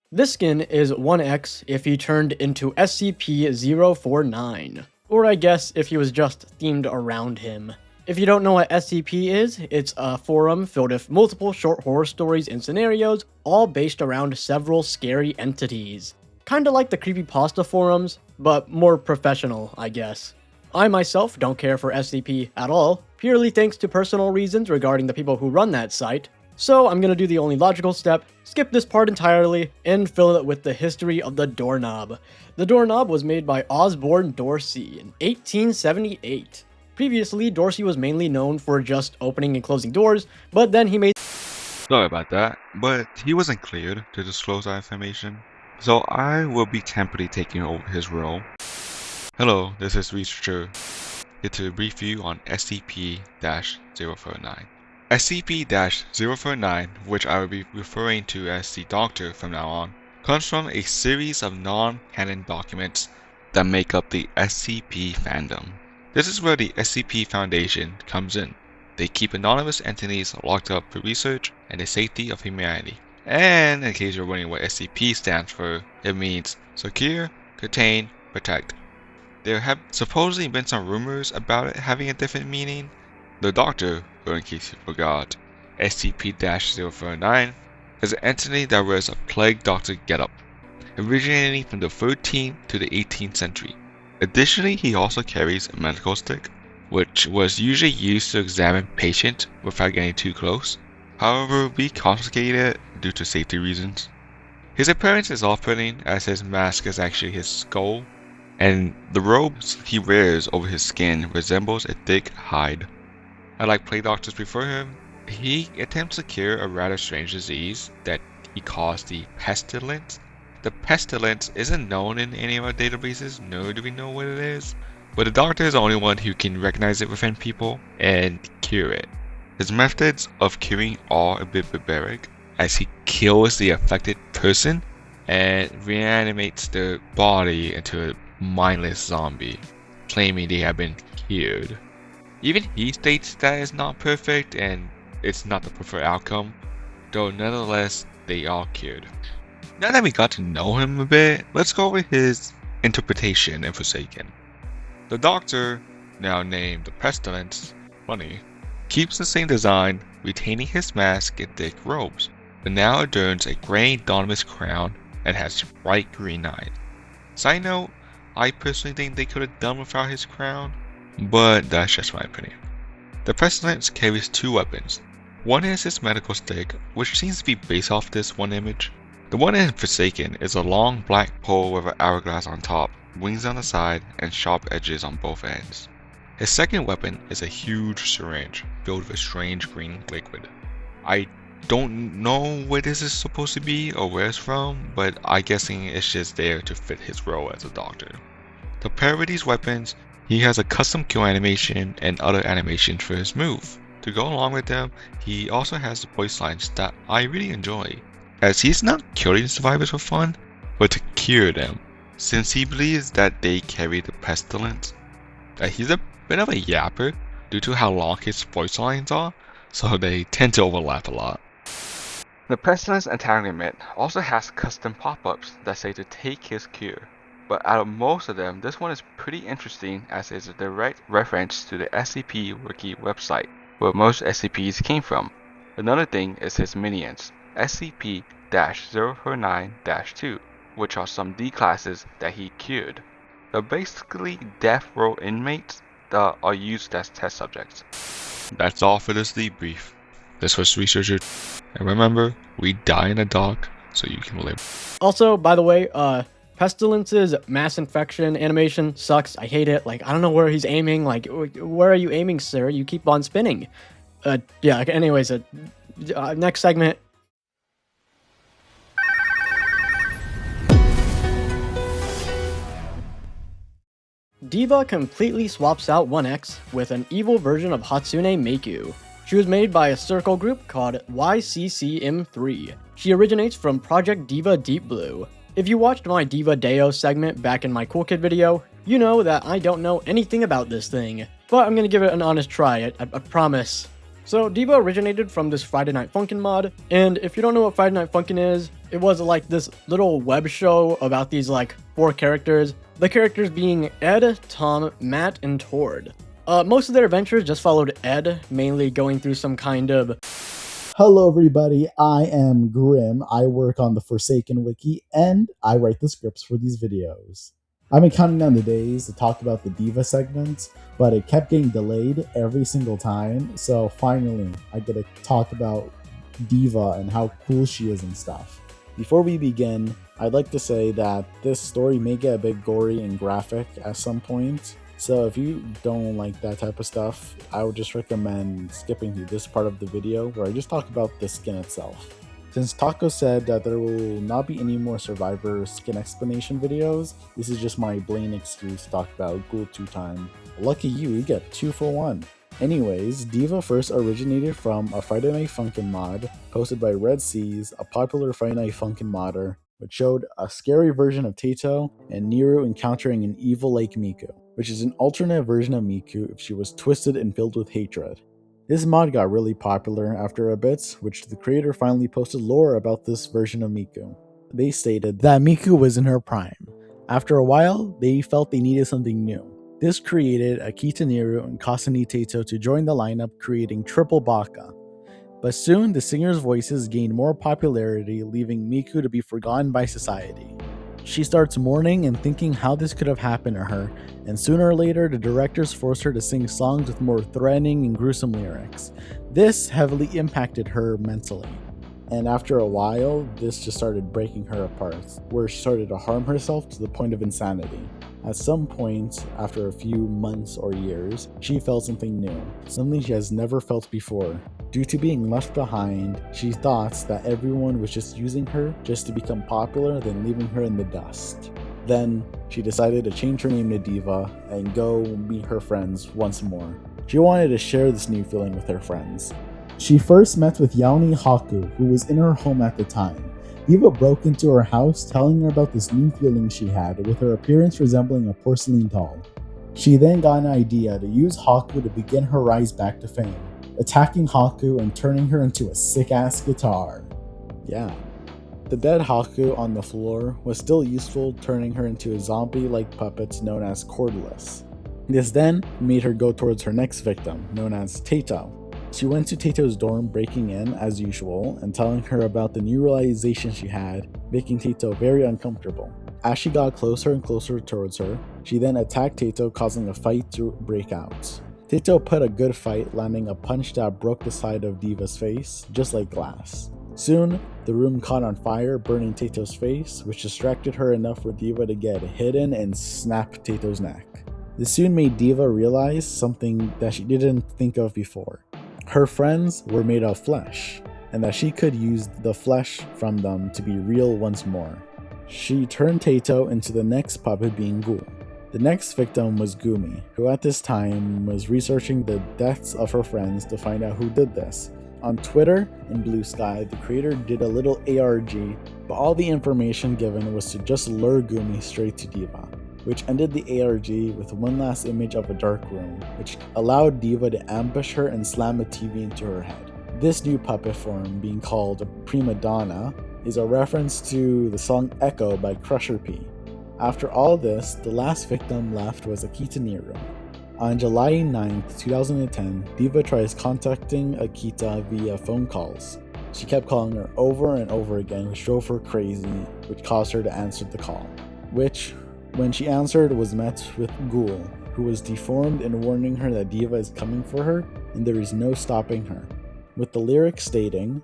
This skin is 1x if he turned into SCP-049, or I guess if he was just themed around him. If you don't know what SCP is, it's a forum filled with multiple short horror stories and scenarios, all based around several scary entities. Kinda like the creepypasta forums, but more professional, I guess. I myself don't care for SCP at all, purely thanks to personal reasons regarding the people who run that site, so I'm gonna do the only logical step, skip this part entirely, and fill it with the history of the doorknob. The doorknob was made by Osborne Dorsey in 1878. Previously, Dorsey was mainly known for just opening and closing doors, but then he made— Sorry about that, but he wasn't cleared to disclose that information, so I will be temporarily taking over his role. Hello, this is Researcher, here to brief you on SCP-049. SCP-049, which I will be referring to as the Doctor from now on, comes from a series of non-canon documents that make up the SCP fandom. This is where the SCP Foundation comes in. They keep anonymous entities locked up for research and the safety of humanity. And in case you're wondering what SCP stands for, it means Secure, Contain, Protect. There have supposedly been some rumors about it having a different meaning. The Doctor, or in case you forgot, SCP-049 is an entity that wears a Plague Doctor getup, originating from the 13th to the 18th century. Additionally, he also carries a medical stick, which was usually used to examine patients without getting too close. However, we confiscated it due to safety reasons. His appearance is off-putting as his mask is actually his skull, and the robes he wears over his skin resembles a thick hide. Unlike Plague Doctors before him, he attempts to cure a rather strange disease that he calls the Pestilence. The Pestilence isn't known in any of our databases, nor do we know what it is, but the Doctor is the only one who can recognize it within people and cure it. His methods of curing are a bit barbaric, as he kills the affected person and reanimates their body into a mindless zombie, claiming they have been cured. Even he states that it's not perfect and it's not the preferred outcome, though nonetheless they are cured. Now that we got to know him a bit, let's go over his interpretation in Forsaken. The Doctor, now named the Pestilence, funny, keeps the same design, retaining his mask and thick robes, but now adorns a grey anonymous crown and has bright green eyes. Side note, I personally think they could have done without his crown, but that's just my opinion. The Pestilence carries two weapons. One is his medical stick, which seems to be based off this one image. The one in Forsaken is a long black pole with an hourglass on top, wings on the side, and sharp edges on both ends. His second weapon is a huge syringe filled with strange green liquid. I don't know what this is supposed to be or where it's from, but I'm guessing it's just there to fit his role as a doctor. To pair with these weapons, he has a custom kill animation and other animations for his move. To go along with them, he also has the voice lines that I really enjoy, as he's not killing survivors for fun, but to cure them, since he believes that they carry the pestilence. He's a bit of a yapper due to how long his voice lines are, so they tend to overlap a lot. The Pestilence entanglement also has custom pop-ups that say to take his cure, but out of most of them, this one is pretty interesting as it's a direct reference to the SCP Wiki website, where most SCPs came from. Another thing is his minions, SCP-049-2, which are some D classes that he cured. They're basically death row inmates that are used as test subjects. That's all for this debrief. This was Researcher, and remember, we die in the dark so you can live. Also, by the way, Pestilence's mass infection animation sucks. I hate it. Like, I don't know where he's aiming. Like, where are you aiming, sir? You keep on spinning. Yeah, anyways, next segment. Diva completely swaps out 1X with an evil version of Hatsune Miku. She was made by a circle group called YCCM3. She originates from Project Diva Deep Blue. If you watched my Diva Deo segment back in my Cool Kid video, you know that I don't know anything about this thing, but I'm gonna give it an honest try, I promise. So Diva originated from this Friday Night Funkin' mod, and if you don't know what Friday Night Funkin' is, it was like this little web show about these like 4 characters, the characters being Ed, Tom, Matt, and Tord. Most of their adventures just followed Ed, mainly going through some kind of... Hello everybody, I am Grim, I work on the Forsaken Wiki, and I write the scripts for these videos. I've been counting down the days to talk about the Diva segment, but it kept getting delayed every single time, so finally I get to talk about Diva and how cool she is and stuff. Before we begin, I'd like to say that this story may get a bit gory and graphic at some point, so if you don't like that type of stuff, I would just recommend skipping through this part of the video where I just talk about the skin itself. Since Taco said that there will not be any more Survivor skin explanation videos, this is just my blatant excuse to talk about Ghoul 2 time. Lucky you get 2 for 1. Anyways, Diva first originated from a Friday Night Funkin' mod posted by Red Seas, a popular Friday Night Funkin' modder, which showed a scary version of Tato and Niru encountering an evil like Miku, which is an alternate version of Miku if she was twisted and filled with hatred. This mod got really popular after a bit, which the creator finally posted lore about this version of Miku. They stated that Miku was in her prime. After a while, they felt they needed something new. This created Akita Niru and Kasani Tato to join the lineup, creating Triple Baka. But soon, the singers' voices gained more popularity, leaving Miku to be forgotten by society. She starts mourning and thinking how this could have happened to her, and sooner or later, the directors forced her to sing songs with more threatening and gruesome lyrics. This heavily impacted her mentally. And after a while, this just started breaking her apart, where she started to harm herself to the point of insanity. At some point, after a few months or years, she felt something new, something she has never felt before. Due to being left behind, she thought that everyone was just using her just to become popular, then leaving her in the dust. Then, she decided to change her name to Diva and go meet her friends once more. She wanted to share this new feeling with her friends. She first met with Yaoni Haku, who was in her home at the time. Diva broke into her house, telling her about this new feeling she had, with her appearance resembling a porcelain doll. She then got an idea to use Haku to begin her rise back to fame, attacking Haku and turning her into a sick-ass guitar. Yeah. The dead Haku on the floor was still useful, turning her into a zombie-like puppet known as Cordless. This then made her go towards her next victim, known as Tato. She went to Tato's dorm, breaking in as usual and telling her about the new realization she had, making Tato very uncomfortable. As she got closer and closer towards her, she then attacked Tato, causing a fight to break out. Tato put a good fight, landing a punch that broke the side of Diva's face, just like glass. Soon, the room caught on fire, burning Tato's face, which distracted her enough for Diva to get hidden and snap Tato's neck. This soon made Diva realize something that she didn't think of before. Her friends were made of flesh, and that she could use the flesh from them to be real once more. She turned Tato into the next puppet, being Ghoul. The next victim was Gumi, who at this time was researching the deaths of her friends to find out who did this. On Twitter and Blue Sky, the creator did a little ARG, but all the information given was to just lure Gumi straight to Diva, which ended the ARG with one last image of a dark room, which allowed Diva to ambush her and slam a TV into her head. This new puppet form, being called Prima Donna, is a reference to the song Echo by Crusher P. After all this, the last victim left was Akita Niru. On July 9th, 2010, Diva tries contacting Akita via phone calls. She kept calling her over and over again, which drove her crazy, which caused her to answer the call, which, when she answered, was met with Ghoul, who was deformed and warning her that Diva is coming for her and there is no stopping her, with the lyrics stating,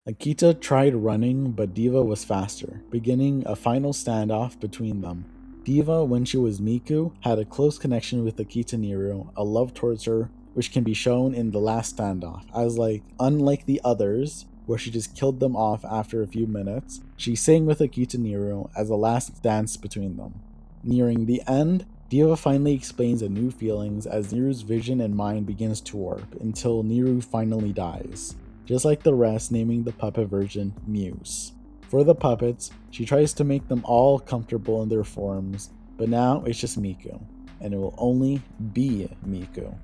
Akita tried running, but Diva was faster, beginning a final standoff between them. Diva, when she was Miku, had a close connection with Akita Niru, a love towards her, which can be shown in the last standoff, as unlike the others, where she just killed them off after a few minutes, she sang with Akita Niru as a last dance between them. Nearing the end, Diva finally explains the new feelings as Niru's vision and mind begins to warp, until Niru finally dies, just like the rest, naming the puppet version Muse. For the puppets, she tries to make them all comfortable in their forms, but now it's just Miku, and it will only be Miku.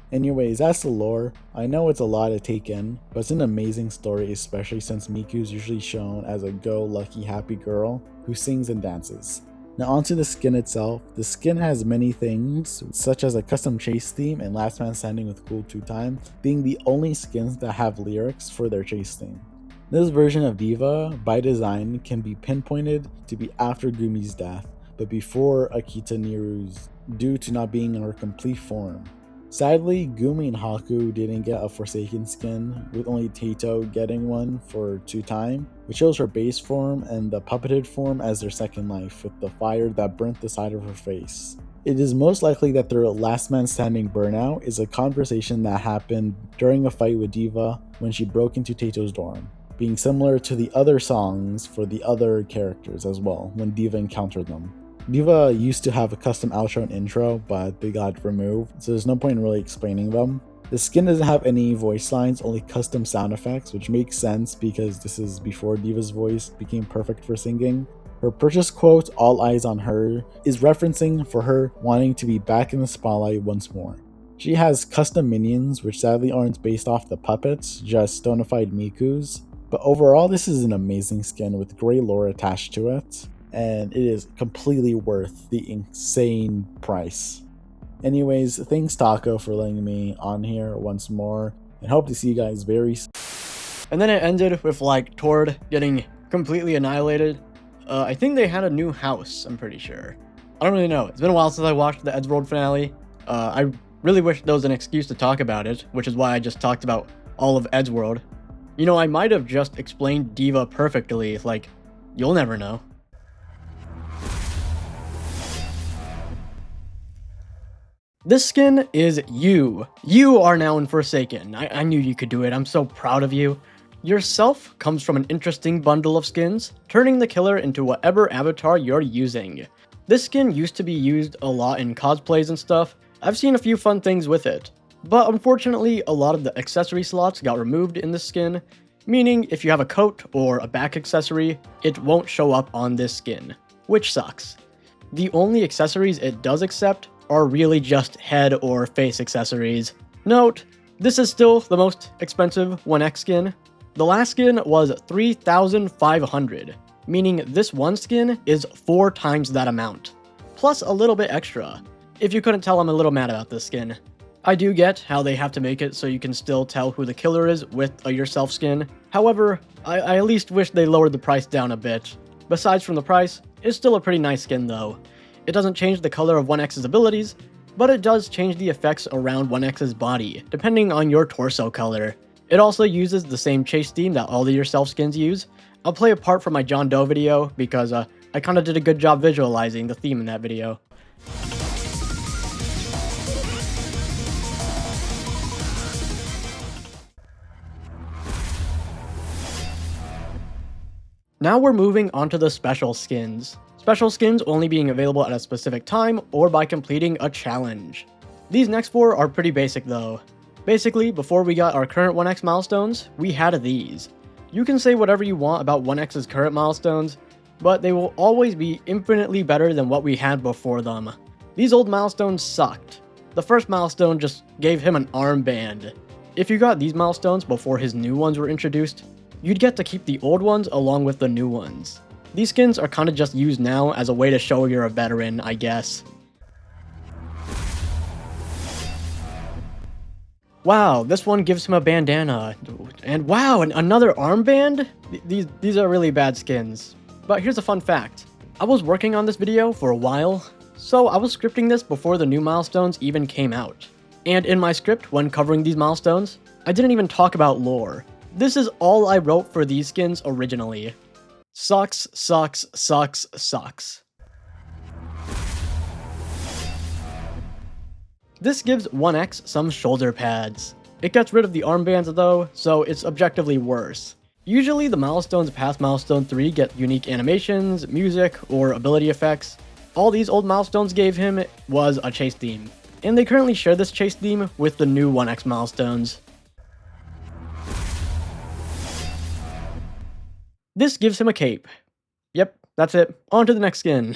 Anyways, as to lore, I know it's a lot to take in, but it's an amazing story, especially since Miku is usually shown as a go-lucky happy girl who sings and dances. Now onto the skin itself. The skin has many things, such as a custom chase theme and Last Man Standing with Cool 2 Time being the only skins that have lyrics for their chase theme. This version of Diva, by design, can be pinpointed to be after Gumi's death, but before Akita Niru's, due to not being in her complete form. Sadly, Gumi and Haku didn't get a Forsaken skin, with only Taito getting one for 2 Time, which shows her base form and the puppeted form as their second life, with the fire that burnt the side of her face. It is most likely that their Last Man Standing burnout is a conversation that happened during a fight with Diva when she broke into Taito's dorm, being similar to the other songs for the other characters as well when Diva encountered them. Diva used to have a custom outro and intro, but they got removed, so there's no point in really explaining them. The skin doesn't have any voice lines, only custom sound effects, which makes sense because this is before Diva's voice became perfect for singing. Her purchase quote, "All eyes on her," is referencing for her wanting to be back in the spotlight once more. She has custom minions, which sadly aren't based off the puppets, just stonified Miku's. But overall, this is an amazing skin with great lore attached to it, and it is completely worth the insane price. Anyways, thanks Taco for letting me on here once more, and hope to see you guys very soon. And then it ended with like Tord getting completely annihilated. I think they had a new house, I'm pretty sure. I don't really know. It's been a while since I watched the Edgeworld finale. I really wish there was an excuse to talk about it, which is why I just talked about all of Edgeworld. You know, I might have just explained Diva perfectly, like, you'll never know. This skin is you. You are now in Forsaken. I knew you could do it. I'm so proud of you. Yourself comes from an interesting bundle of skins, turning the killer into whatever avatar you're using. This skin used to be used a lot in cosplays and stuff. I've seen a few fun things with it. But unfortunately, a lot of the accessory slots got removed in this skin, meaning if you have a coat or a back accessory, it won't show up on this skin, which sucks. The only accessories it does accept are really just head or face accessories. Note, this is still the most expensive 1x skin. The last skin was 3,500, meaning this one skin is 4 times that amount, plus a little bit extra. If you couldn't tell, I'm a little mad about this skin. I do get how they have to make it so you can still tell who the killer is with a yourself skin. However, I at least wish they lowered the price down a bit. Besides from the price, it's still a pretty nice skin though. It doesn't change the color of 1x's abilities, but it does change the effects around 1x's body, depending on your torso color. It also uses the same chase theme that all the yourself skins use. I'll play a part from my John Doe video because I kinda did a good job visualizing the theme in that video. Now we're moving on to the special skins. Special skins only being available at a specific time or by completing a challenge. These next 4 are pretty basic though. Basically, before we got our current 1x milestones, we had these. You can say whatever you want about 1x's current milestones, but they will always be infinitely better than what we had before them. These old milestones sucked. The first milestone just gave him an armband. If you got these milestones before his new ones were introduced, you'd get to keep the old ones along with the new ones. These skins are kinda just used now as a way to show you're a veteran, I guess. Wow, this one gives him a bandana. And wow, another armband? These are really bad skins. But here's a fun fact. I was working on this video for a while, so I was scripting this before the new milestones even came out. And in my script, when covering these milestones, I didn't even talk about lore. This is all I wrote for these skins originally. Sucks, sucks, sucks, sucks. This gives 1x some shoulder pads. It gets rid of the armbands though, so it's objectively worse. Usually the milestones past milestone 3 get unique animations, music, or ability effects. All these old milestones gave him was a chase theme, and they currently share this chase theme with the new 1x milestones. This gives him a cape. Yep, that's it. On to the next skin.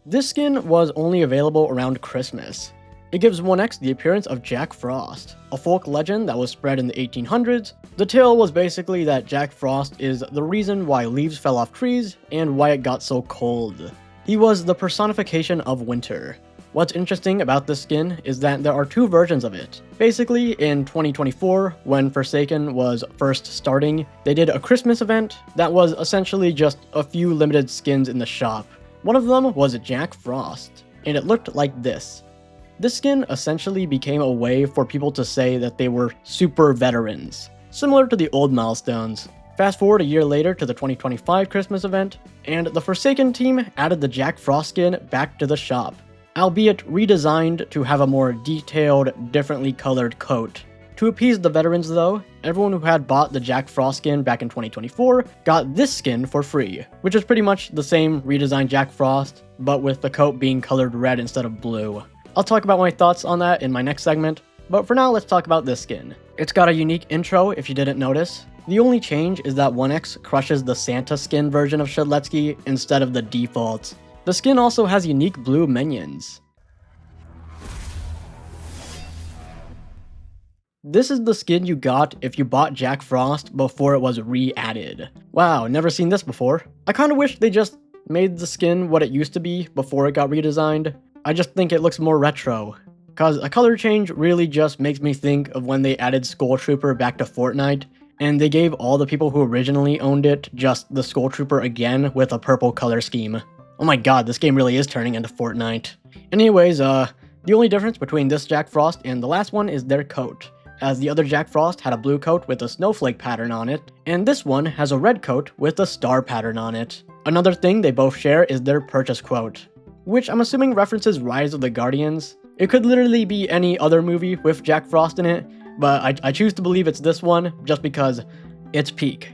This skin was only available around Christmas. It gives 1x the appearance of Jack Frost, a folk legend that was spread in the 1800s. The tale was basically that Jack Frost is the reason why leaves fell off trees and why it got so cold. He was the personification of winter. What's interesting about this skin is that there are two versions of it. Basically, in 2024, when Forsaken was first starting, they did a Christmas event that was essentially just a few limited skins in the shop. One of them was Jack Frost, and it looked like this. This skin essentially became a way for people to say that they were super veterans, similar to the old Milestones. Fast forward a year later to the 2025 Christmas event, and the Forsaken team added the Jack Frost skin back to the shop, albeit redesigned to have a more detailed, differently colored coat. To appease the veterans though, everyone who had bought the Jack Frost skin back in 2024 got this skin for free, which is pretty much the same redesigned Jack Frost, but with the coat being colored red instead of blue. I'll talk about my thoughts on that in my next segment, but for now let's talk about this skin. It's got a unique intro if you didn't notice. The only change is that 1x crushes the Santa skin version of Shedletsky instead of the default. The skin also has unique blue minions. This is the skin you got if you bought Jack Frost before it was re-added. Wow, never seen this before. I kinda wish they just made the skin what it used to be before it got redesigned. I just think it looks more retro. Cause a color change really just makes me think of when they added Skull Trooper back to Fortnite, and they gave all the people who originally owned it just the Skull Trooper again with a purple color scheme. Oh my god, this game really is turning into Fortnite. Anyways, the only difference between this Jack Frost and the last one is their coat, as the other Jack Frost had a blue coat with a snowflake pattern on it, and this one has a red coat with a star pattern on it. Another thing they both share is their purchase quote, which I'm assuming references Rise of the Guardians. It could literally be any other movie with Jack Frost in it, but I choose to believe it's this one just because it's peak.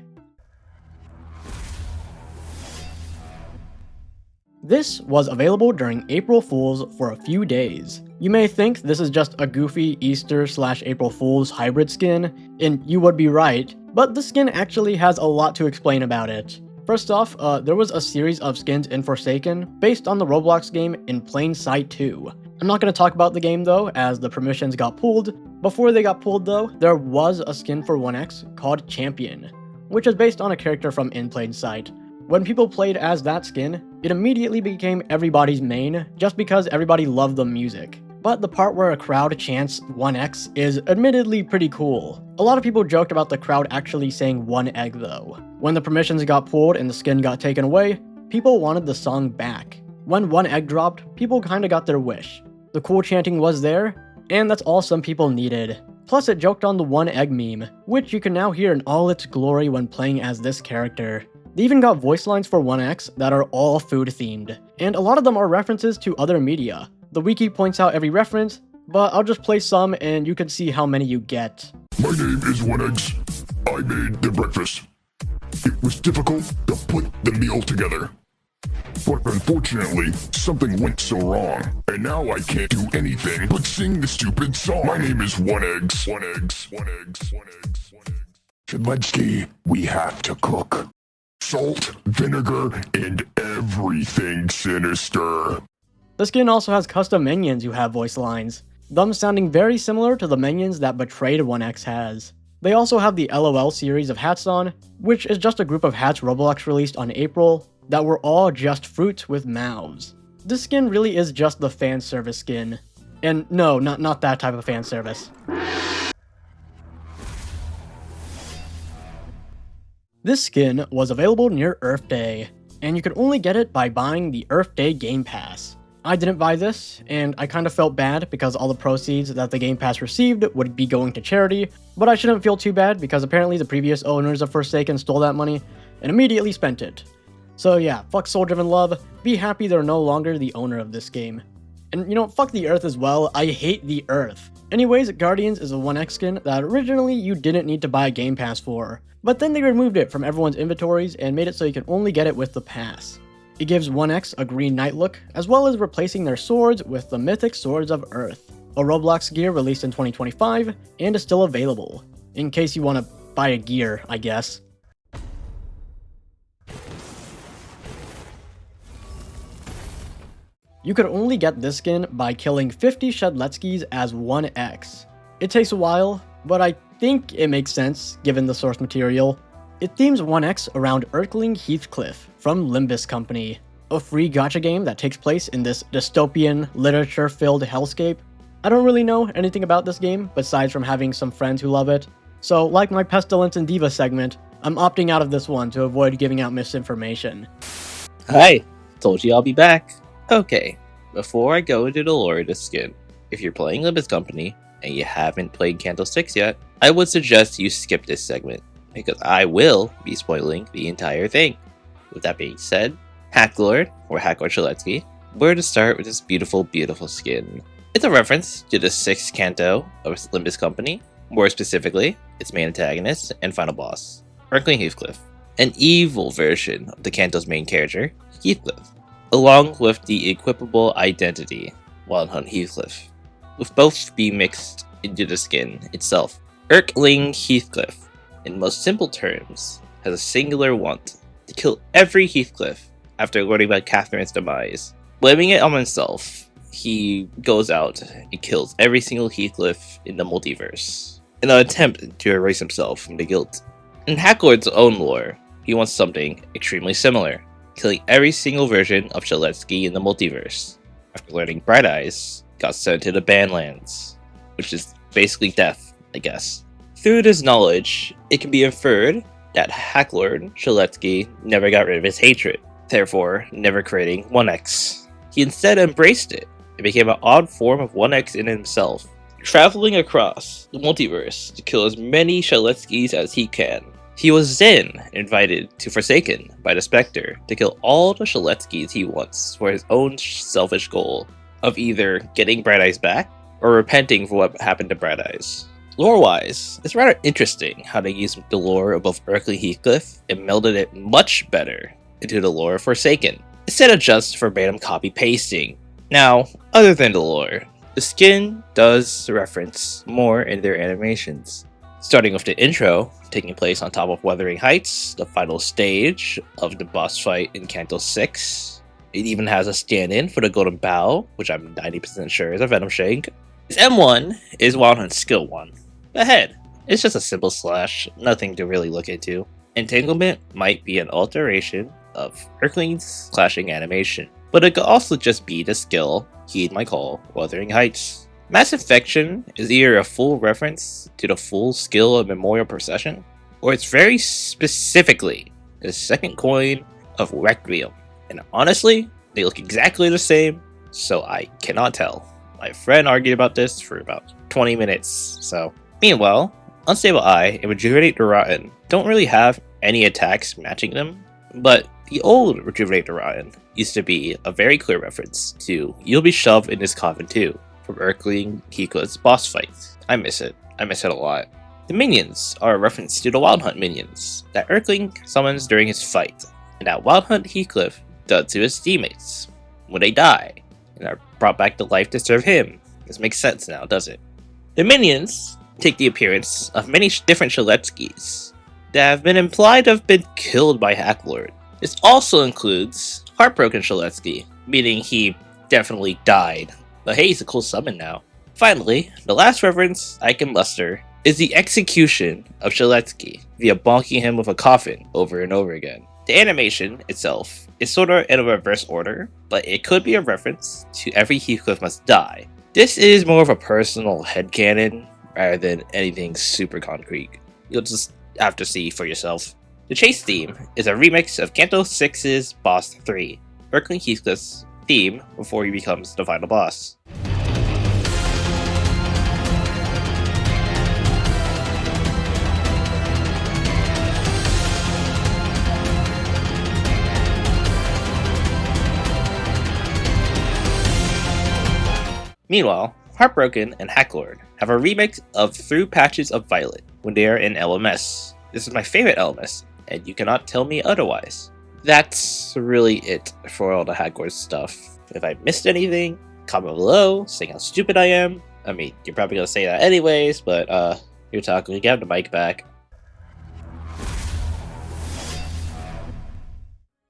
This was available during April Fools for a few days. You may think this is just a goofy Easter/April Fools hybrid skin, and you would be right, but the skin actually has a lot to explain about it. First off, there was a series of skins in Forsaken based on the Roblox game In Plain Sight 2. I'm not going to talk about the game though, as the permissions got pulled. Before they got pulled though, there was a skin for 1x called Champion, which is based on a character from In Plain Sight. When people played as that skin, it immediately became everybody's main, just because everybody loved the music. But the part where a crowd chants 1x is admittedly pretty cool. A lot of people joked about the crowd actually saying 1 egg though. When the permissions got pulled and the skin got taken away, people wanted the song back. When 1 egg dropped, people kinda got their wish. The cool chanting was there, and that's all some people needed. Plus it joked on the 1 egg meme, which you can now hear in all its glory when playing as this character. They even got voice lines for 1x that are all food themed, and a lot of them are references to other media. The wiki points out every reference, but I'll just play some and you can see how many you get. My name is 1x. I made the breakfast. It was difficult to put the meal together. But unfortunately, something went so wrong, and now I can't do anything but sing the stupid song. My name is 1x. 1x. 1x. 1x. 1x. Shedletsky, we have to cook. Salt, vinegar, and everything sinister. The skin also has custom minions who have voice lines, them sounding very similar to the minions that Betrayed 1x has. They also have the LOL series of hats on, which is just a group of hats Roblox released on April that were all just fruits with mouths. This skin really is just the fan service skin. And no, not that type of fan service. This skin was available near Earth Day, and you could only get it by buying the Earth Day Game Pass. I didn't buy this, and I kind of felt bad because all the proceeds that the Game Pass received would be going to charity, but I shouldn't feel too bad because apparently the previous owners of Forsaken stole that money and immediately spent it. So yeah, fuck Soul Driven Love, be happy they're no longer the owner of this game. And you know, fuck the Earth as well, I hate the Earth. Anyways, Guardians is a 1x skin that originally you didn't need to buy a Game Pass for, but then they removed it from everyone's inventories and made it so you can only get it with the pass. It gives 1x a Green Knight look, as well as replacing their swords with the Mythic Swords of Earth, a Roblox gear released in 2025 and is still available, in case you want to buy a gear, I guess. You could only get this skin by killing 50 Shedletskis as 1x. It takes a while, but I think it makes sense given the source material. It themes 1x around Erkling Heathcliff from Limbus Company, a free gacha game that takes place in this dystopian, literature-filled hellscape. I don't really know anything about this game, besides from having some friends who love it, so like my Pestilence and Diva segment, I'm opting out of this one to avoid giving out misinformation. Hi, told you I'll be back. Okay, before I go into the lore of this skin, if you're playing Limbus Company and you haven't played Candlesticks yet, I would suggest you skip this segment, because I will be spoiling the entire thing. With that being said, Hacklord, or Hacklord Shelletsky, where to start with this beautiful, beautiful skin. It's a reference to the 6th canto of Limbus Company, more specifically, its main antagonist and final boss, Erkling Heathcliff, an evil version of the canto's main character, Heathcliff, along with the equipable identity, Wild Hunt Heathcliff, with both being mixed into the skin itself. Erkling Heathcliff, in most simple terms, has a singular want to kill every Heathcliff after learning about Catherine's demise. Blaming it on himself, he goes out and kills every single Heathcliff in the multiverse, in an attempt to erase himself from the guilt. In Hacklord's own lore, he wants something extremely similar, killing every single version of Shelletsky in the multiverse. After learning Bright Eyes got sent to the Bandlands, which is basically death, I guess. Through this knowledge, it can be inferred that Hacklord Shelletsky never got rid of his hatred, therefore never creating 1x. He instead embraced it and became an odd form of 1x in himself, traveling across the multiverse to kill as many Shelletskis as he can. He was then invited to Forsaken by the Spectre to kill all the Shelletskis he wants for his own selfish goal of either getting Bright Eyes back or repenting for what happened to Bright Eyes. Lore-wise, it's rather interesting how they used the lore of both Erkling Heathcliff and melded it much better into the lore of Forsaken, instead of just verbatim copy-pasting. Now, other than the lore, the skin does reference more in their animations. Starting with the intro, taking place on top of Wuthering Heights, the final stage of the boss fight in Canto 6. It even has a stand-in for the Golden Bow, which I'm 90% sure is a Venom Shank. Its M1 is Wild Hunt's skill 1. Ahead, it's just a simple slash, nothing to really look into. Entanglement might be an alteration of Erkling's clashing animation, but it could also just be the skill Heed might call Wuthering Heights. Mass Infection is either a full reference to the full skill of Memorial Procession, or it's very specifically the second coin of Requiem. And honestly, they look exactly the same, so I cannot tell. My friend argued about this for about 20 minutes, so. Meanwhile, Unstable Eye and Rejuvenate the Rotten don't really have any attacks matching them, but the old Rejuvenate the Rotten used to be a very clear reference to You'll Be Shoved in This Coffin Too, from Erkling Heathcliff's boss fight. I miss it. I miss it a lot. The minions are a reference to the Wild Hunt minions that Erkling summons during his fight, and that Wild Hunt Heathcliff does to his teammates when they die, and are brought back to life to serve him. This makes sense now, does it? The minions take the appearance of many different Shelletskis that have been implied to have been killed by Hacklord. This also includes Heartbroken Shelletsky, meaning he definitely died. But hey, he's a cool summon now. Finally, the last reference I can muster is the execution of Shelletsky via bonking him with a coffin over and over again. The animation itself is sort of in a reverse order, but it could be a reference to every Heathcliff must die. This is more of a personal headcanon rather than anything super concrete. You'll just have to see for yourself. The chase theme is a remix of Canto 6's Boss 3, Erkling Heathcliff's theme before he becomes the final boss. Meanwhile, Heartbroken and Hacklord have a remix of Through Patches of Violet when they are in LMS. This is my favorite LMS, and you cannot tell me otherwise. That's really it for all the Hacklord stuff. If I missed anything, comment below, saying how stupid I am. I mean, you're probably gonna say that anyways, but you're talking, you have the mic back.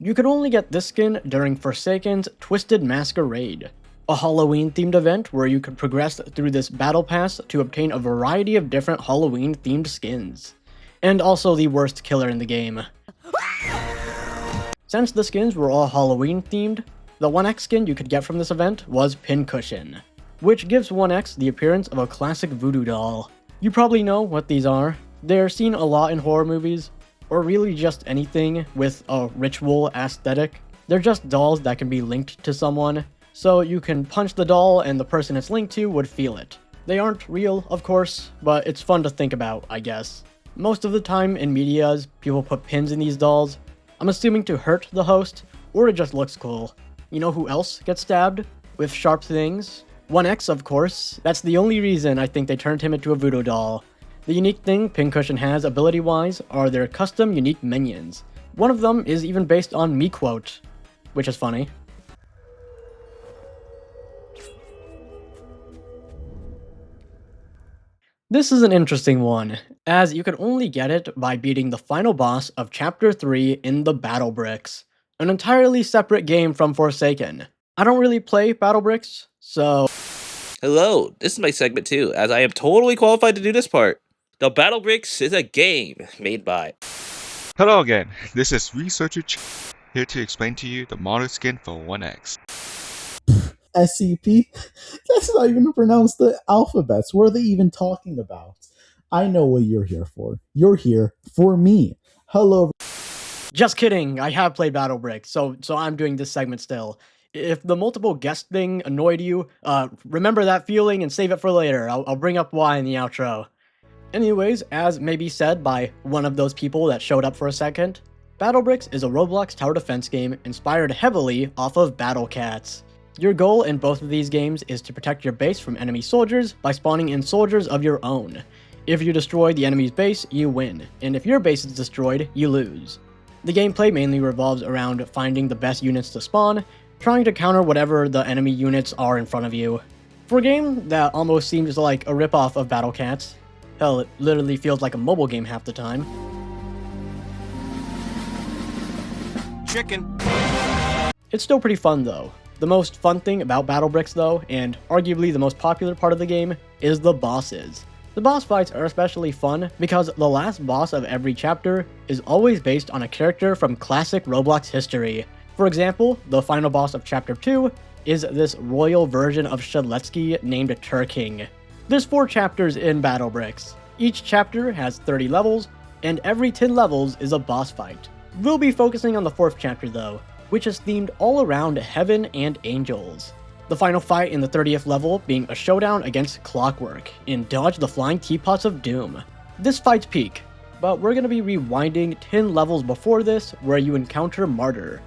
You could only get this skin during Forsaken's Twisted Masquerade, a Halloween-themed event where you could progress through this battle pass to obtain a variety of different Halloween-themed skins. And also the worst killer in the game. Since the skins were all Halloween-themed, the 1x skin you could get from this event was Pincushion, which gives 1x the appearance of a classic voodoo doll. You probably know what these are. They're seen a lot in horror movies, or really just anything with a ritual aesthetic. They're just dolls that can be linked to someone, so you can punch the doll and the person it's linked to would feel it. They aren't real, of course, but it's fun to think about, I guess. Most of the time in medias, people put pins in these dolls. I'm assuming to hurt the host, or it just looks cool. You know who else gets stabbed? With sharp things? 1x, of course. That's the only reason I think they turned him into a voodoo doll. The unique thing Pincushion has ability-wise are their custom unique minions. One of them is even based on MeQuote, which is funny. This is an interesting one, as you can only get it by beating the final boss of Chapter 3 in the Battle Bricks, an entirely separate game from Forsaken. I don't really play Battle Bricks, so... Hello, this is my segment too, as I am totally qualified to do this part. The Battle Bricks is a game made by... Hello again, this is Researcher here to explain to you the model skin for 1x. SCP? That's not even to pronounce the alphabets. What are they even talking about? I know what you're here for. You're here for me. Hello. Just kidding, I have played Battle Bricks, so I'm doing this segment still. If the multiple guest thing annoyed you, remember that feeling and save it for later. I'll bring up why in the outro. Anyways, as may be said by one of those people that showed up for a second, Battle Bricks is a Roblox tower defense game inspired heavily off of Battle Cats. Your goal in both of these games is to protect your base from enemy soldiers by spawning in soldiers of your own. If you destroy the enemy's base, you win, and if your base is destroyed, you lose. The gameplay mainly revolves around finding the best units to spawn, trying to counter whatever the enemy units are in front of you. For a game that almost seems like a ripoff of Battle Cats, hell, it literally feels like a mobile game half the time. Chicken. It's still pretty fun though. The most fun thing about Battle Bricks though, and arguably the most popular part of the game, is the bosses. The boss fights are especially fun because the last boss of every chapter is always based on a character from classic Roblox history. For example, the final boss of Chapter 2 is this royal version of Shaletsky named Turking. There's 4 chapters in Battle Bricks. Each chapter has 30 levels, and every 10 levels is a boss fight. We'll be focusing on the 4th chapter though, which is themed all around heaven and angels. The final fight in the 30th level being a showdown against Clockwork in Dodge the Flying Teapots of Doom. This fight's peak, but we're going to be rewinding 10 levels before this where you encounter Martyr,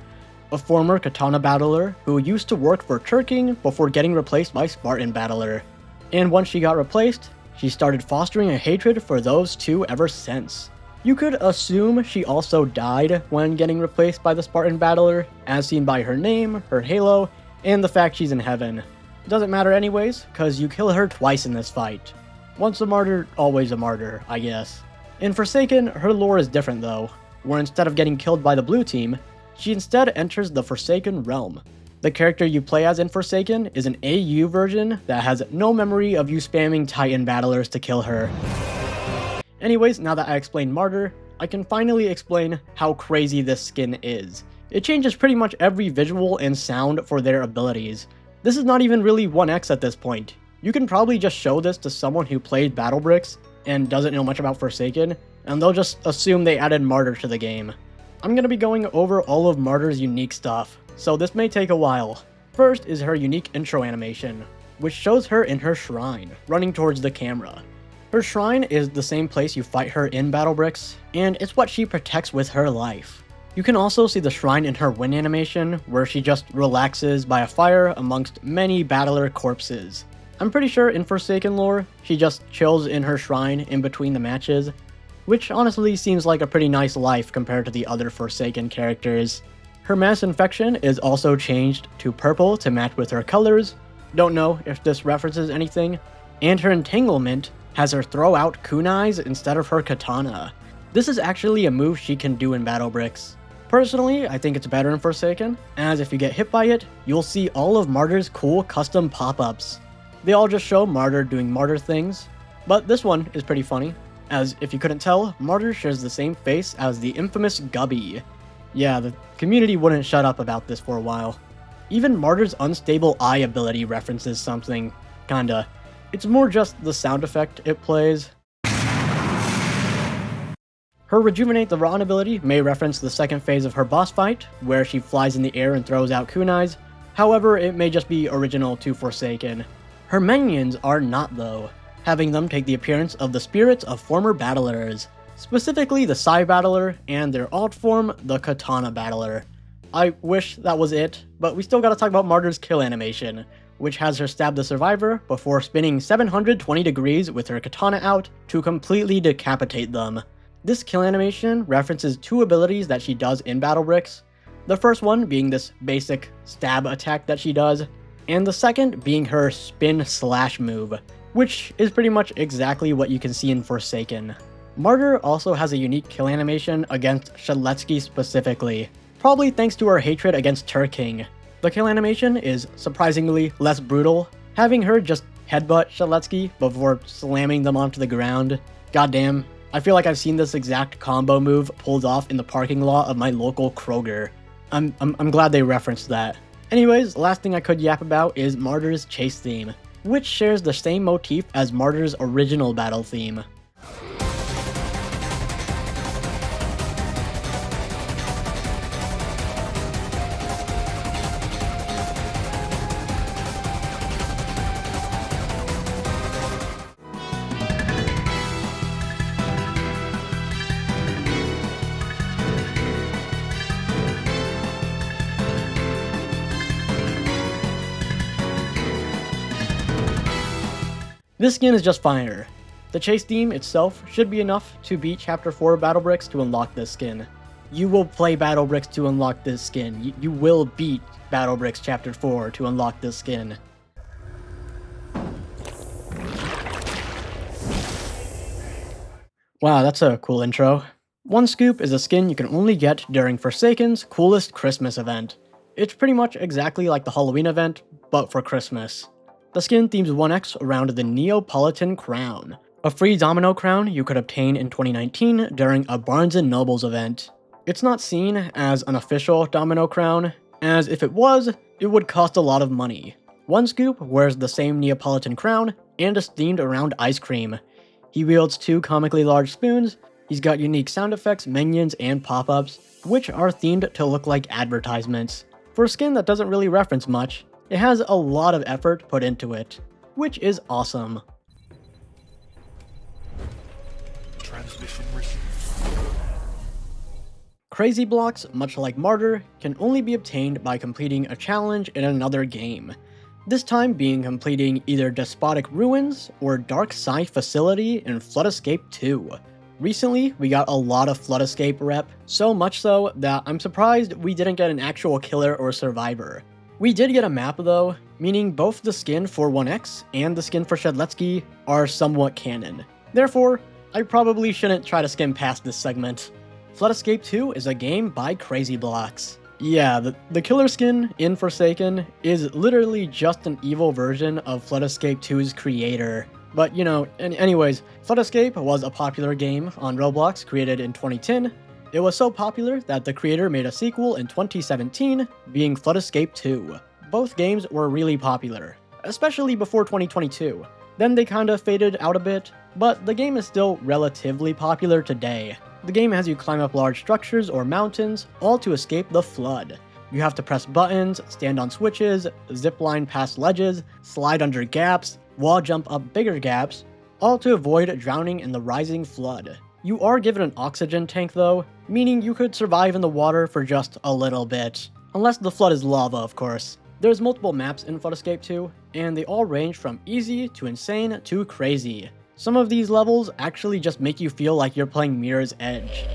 a former Katana battler who used to work for Turking before getting replaced by Spartan battler. And once she got replaced, she started fostering a hatred for those two ever since. You could assume she also died when getting replaced by the Spartan battler, as seen by her name, her halo, and the fact she's in heaven. Doesn't matter anyways, cause you kill her twice in this fight. Once a martyr, always a martyr, I guess. In Forsaken, her lore is different though, where instead of getting killed by the blue team, she instead enters the Forsaken realm. The character you play as in Forsaken is an AU version that has no memory of you spamming Titan battlers to kill her. Anyways, now that I explained Martyr, I can finally explain how crazy this skin is. It changes pretty much every visual and sound for their abilities. This is not even really 1x at this point. You can probably just show this to someone who played Battle Bricks and doesn't know much about Forsaken, and they'll just assume they added Martyr to the game. I'm gonna be going over all of Martyr's unique stuff, so this may take a while. First is her unique intro animation, which shows her in her shrine, running towards the camera. Her shrine is the same place you fight her in Battle Bricks, and it's what she protects with her life. You can also see the shrine in her win animation, where she just relaxes by a fire amongst many battler corpses. I'm pretty sure in Forsaken lore, she just chills in her shrine in between the matches, which honestly seems like a pretty nice life compared to the other Forsaken characters. Her mass infection is also changed to purple to match with her colors, don't know if this references anything, and her entanglement has her throw out kunais instead of her katana. This is actually a move she can do in Battle Bricks. Personally, I think it's better in Forsaken, as if you get hit by it, you'll see all of Martyr's cool custom pop-ups. They all just show Martyr doing Martyr things, but this one is pretty funny, as if you couldn't tell, Martyr shares the same face as the infamous Gubby. Yeah, the community wouldn't shut up about this for a while. Even Martyr's unstable eye ability references something, kinda. It's more just the sound effect it plays. Her Rejuvenate the Rotten ability may reference the second phase of her boss fight, where she flies in the air and throws out kunais. However, it may just be original to Forsaken. Her minions are not though, having them take the appearance of the spirits of former battlers, specifically the Psy Battler and their alt form, the Katana Battler. I wish that was it, but we still gotta talk about Martyr's kill animation, which has her stab the survivor before spinning 720 degrees with her katana out to completely decapitate them. This kill animation references two abilities that she does in BattleBricks, the first one being this basic stab attack that she does, and the second being her spin slash move, which is pretty much exactly what you can see in Forsaken. Martyr also has a unique kill animation against Shadletsky specifically, probably thanks to her hatred against Turking. The kill animation is surprisingly less brutal, having her just headbutt Shadletsky before slamming them onto the ground. Goddamn, I feel like I've seen this exact combo move pulled off in the parking lot of my local Kroger. I'm glad they referenced that. Anyways, last thing I could yap about is Martyr's chase theme, which shares the same motif as Martyr's original battle theme. This skin is just fire. The chase theme itself should be enough to beat Chapter 4 BattleBricks to unlock this skin. You will play BattleBricks to unlock this skin. You will beat BattleBricks Chapter 4 to unlock this skin. Wow, that's a cool intro. Onescoop is a skin you can only get during Forsaken's coolest Christmas event. It's pretty much exactly like the Halloween event, but for Christmas. The skin themes 1x around the Neapolitan crown, a free domino crown you could obtain in 2019 during a Barnes & Noble's event. It's not seen as an official domino crown, as if it was, it would cost a lot of money. Onescoop wears the same Neapolitan crown and is themed around ice cream. He wields two comically large spoons, he's got unique sound effects, minions, and pop-ups, which are themed to look like advertisements. For a skin that doesn't really reference much, it has a lot of effort put into it, which is awesome. Transmission received. Crazyblox, much like Martyr, can only be obtained by completing a challenge in another game. This time being completing either Despotic Ruins or Dark Side Facility in Flood Escape 2. Recently, we got a lot of Flood Escape rep, so much so that I'm surprised we didn't get an actual killer or survivor. We did get a map though, meaning both the skin for 1x and the skin for Shadletsky are somewhat canon. Therefore, I probably shouldn't try to skim past this segment. Flood Escape 2 is a game by Crazyblox. Yeah, the killer skin in Forsaken is literally just an evil version of Flood Escape 2's creator. But you know, anyways, Flood Escape was a popular game on Roblox created in 2010. It was so popular that the creator made a sequel in 2017, being Flood Escape 2. Both games were really popular, especially before 2022. Then they kinda faded out a bit, but the game is still relatively popular today. The game has you climb up large structures or mountains, all to escape the flood. You have to press buttons, stand on switches, zipline past ledges, slide under gaps, wall jump up bigger gaps, all to avoid drowning in the rising flood. You are given an oxygen tank though, meaning you could survive in the water for just a little bit. Unless the flood is lava, of course. There's multiple maps in Flood Escape 2, and they all range from easy to insane to crazy. Some of these levels actually just make you feel like you're playing Mirror's Edge.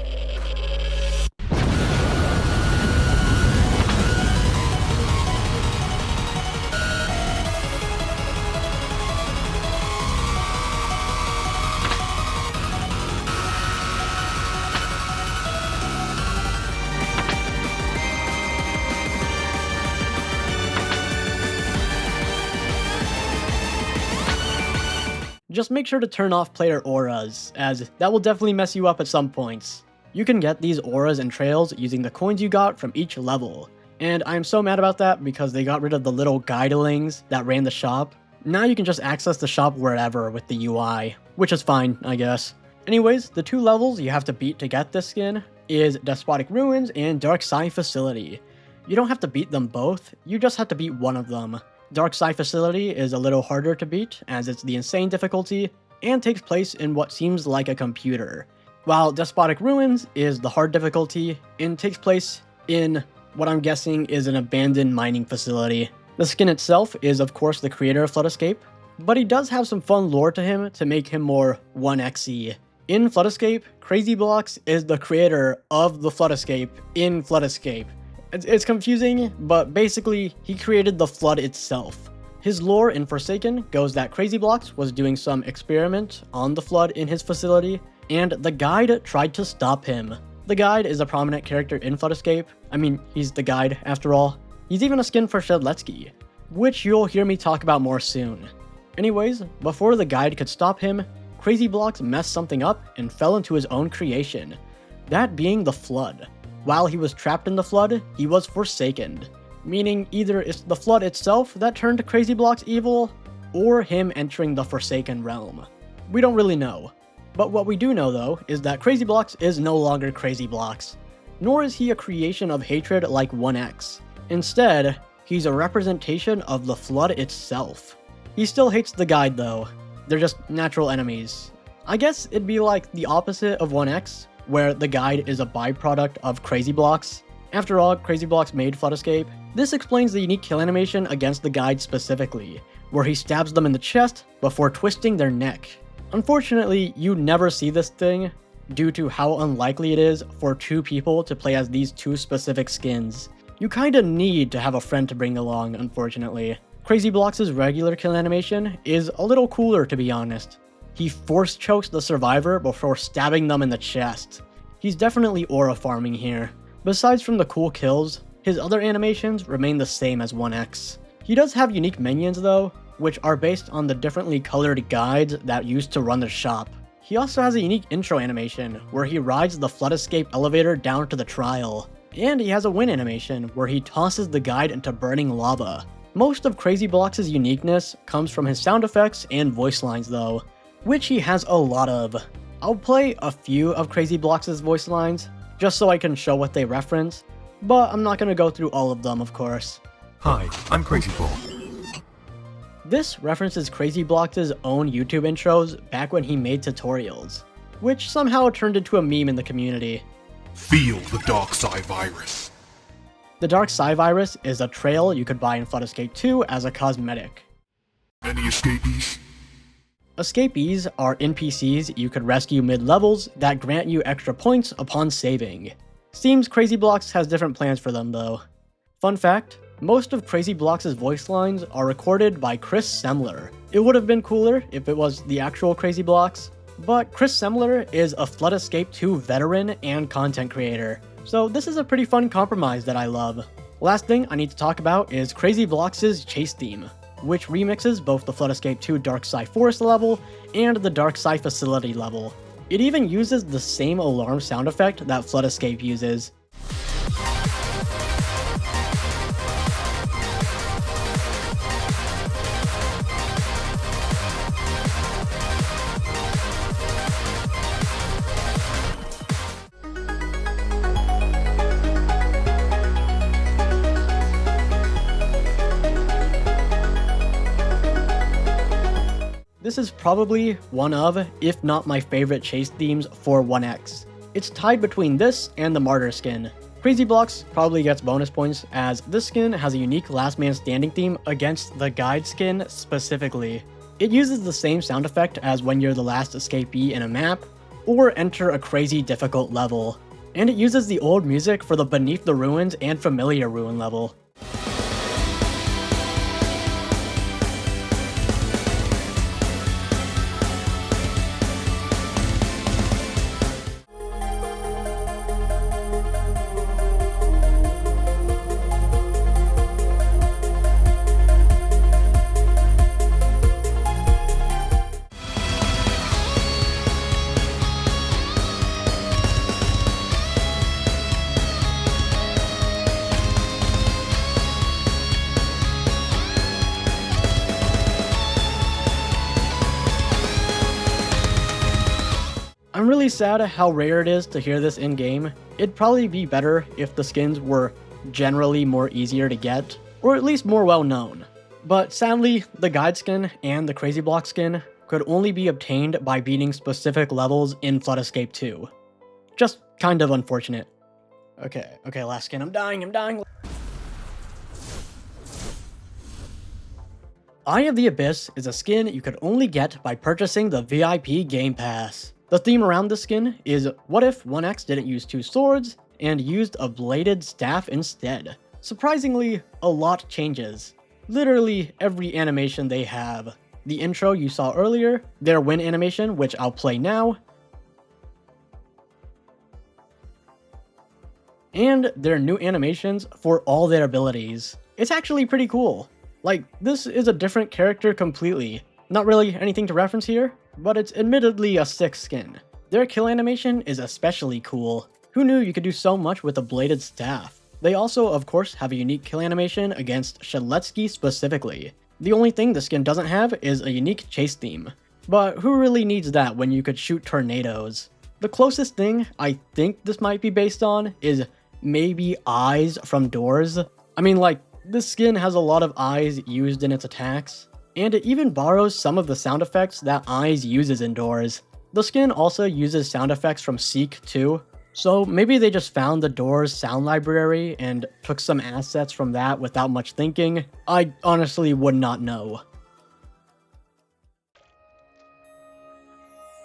just make sure to turn off player auras, as that will definitely mess you up at some points. You can get these auras and trails using the coins you got from each level, and I'm so mad about that because they got rid of the little guidelings that ran the shop. Now you can just access the shop wherever with the UI, which is fine, I guess. Anyways, the 2 levels you have to beat to get this skin is Despotic Ruins and Dark Side Facility. You don't have to beat them both, you just have to beat one of them. Dark Side Facility is a little harder to beat, as it's the insane difficulty, and takes place in what seems like a computer, while Despotic Ruins is the hard difficulty and takes place in what I'm guessing is an abandoned mining facility. The skin itself is of course the creator of Flood Escape, but he does have some fun lore to him to make him more 1x-y. In Flood Escape, Crazyblox is the creator of the Flood Escape in Flood Escape. It's confusing, but basically, he created the Flood itself. His lore in Forsaken goes that Crazyblox was doing some experiment on the Flood in his facility, and the guide tried to stop him. The guide is a prominent character in Flood Escape. I mean, he's the guide after all. He's even a skin for Shedletsky, which you'll hear me talk about more soon. Anyways, before the guide could stop him, Crazyblox messed something up and fell into his own creation, that being the Flood. While he was trapped in the Flood, he was forsaken, meaning either it's the Flood itself that turned Crazyblox evil, or him entering the Forsaken realm. We don't really know. But what we do know though is that Crazyblox is no longer Crazyblox, nor is he a creation of hatred like 1x. Instead, he's a representation of the Flood itself. He still hates the guide though. They're just natural enemies. I guess it'd be like the opposite of 1x, where the guide is a byproduct of Crazyblox. After all, Crazyblox made Flood Escape. This explains the unique kill animation against the guide specifically, where he stabs them in the chest before twisting their neck. Unfortunately, you never see this thing, due to how unlikely it is for 2 people to play as these 2 specific skins. You kinda need to have a friend to bring along, unfortunately. Crazyblox's regular kill animation is a little cooler, to be honest. He force chokes the survivor before stabbing them in the chest. He's definitely aura farming here. Besides from the cool kills, his other animations remain the same as 1x. He does have unique minions though, which are based on the differently colored guides that used to run the shop. He also has a unique intro animation, where he rides the Flood Escape elevator down to the trial. And he has a win animation, where he tosses the guide into burning lava. Most of Crazyblox's uniqueness comes from his sound effects and voice lines though, which he has a lot of. I'll play a few of Crazyblox's voice lines, just so I can show what they reference, but I'm not going to go through all of them of course. Hi, I'm Crazyblox. This references Crazyblox's own YouTube intros back when he made tutorials, which somehow turned into a meme in the community. Feel the Dark Side Virus. The Dark Side Virus is a trail you could buy in Flood Escape 2 as a cosmetic. Any escapees? Escapees are NPCs you could rescue mid-levels that grant you extra points upon saving. Seems Crazyblox has different plans for them though. Fun fact, most of Crazyblox's voice lines are recorded by Chris Semler. It would have been cooler if it was the actual Crazyblox, but Chris Semler is a Flood Escape 2 veteran and content creator, so this is a pretty fun compromise that I love. Last thing I need to talk about is Crazyblox's chase theme, which remixes both the Flood Escape 2 Dark Side Forest level and the Dark Side Facility level. It even uses the same alarm sound effect that Flood Escape uses. This is probably one of, if not my favorite chase themes for 1x. It's tied between this and the Martyr skin. Crazyblox probably gets bonus points as this skin has a unique last man standing theme against the guide skin specifically. It uses the same sound effect as when you're the last escapee in a map, or enter a crazy difficult level. And it uses the old music for the Beneath the Ruins and Familiar Ruin level. I'm really sad how rare it is to hear this in-game. It'd probably be better if the skins were generally more easier to get, or at least more well-known. But sadly, the guide skin and the Crazyblox skin could only be obtained by beating specific levels in Flood Escape 2. Just kind of unfortunate. Okay, last skin. I'm dying. Eye of the Abyss is a skin you could only get by purchasing the VIP Game Pass. The theme around this skin is what if 1x didn't use 2 swords and used a bladed staff instead? Surprisingly, a lot changes. Literally every animation they have. The intro you saw earlier, their win animation, which I'll play now, and their new animations for all their abilities. It's actually pretty cool. Like, this is a different character completely. Not really anything to reference here, but it's admittedly a sick skin. Their kill animation is especially cool. Who knew you could do so much with a bladed staff? They also, of course, have a unique kill animation against Shaletsky specifically. The only thing the skin doesn't have is a unique chase theme. But who really needs that when you could shoot tornadoes? The closest thing I think this might be based on is maybe eyes from doors. I mean, like, this skin has a lot of eyes used in its attacks, and it even borrows some of the sound effects that eyes uses in doors. The skin also uses sound effects from Seek too, so maybe they just found the doors sound library and took some assets from that without much thinking. I honestly would not know.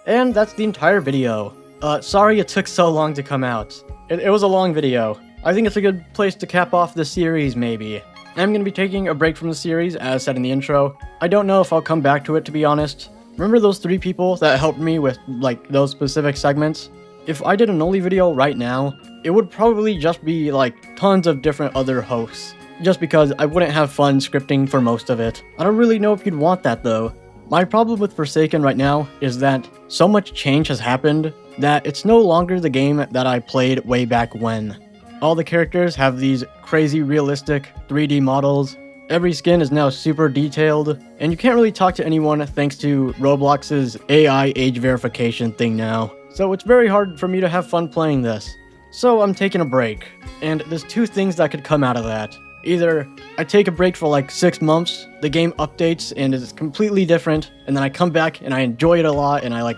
And that's the entire video. Sorry it took so long to come out. It was a long video. I think it's a good place to cap off this series, maybe. I'm going to be taking a break from the series, as said in the intro. I don't know if I'll come back to it, to be honest. Remember those 3 people that helped me with, like, those specific segments? If I did an only video right now, it would probably just be, like, tons of different other hosts. Just because I wouldn't have fun scripting for most of it. I don't really know if you'd want that, though. My problem with Forsaken right now is that so much change has happened that it's no longer the game that I played way back when. All the characters have these crazy realistic 3D models, every skin is now super detailed, and you can't really talk to anyone thanks to Roblox's AI age verification thing now. So it's very hard for me to have fun playing this. So I'm taking a break, and there's 2 things that could come out of that. Either I take a break for like 6 months, the game updates and is completely different, and then I come back and I enjoy it a lot and I like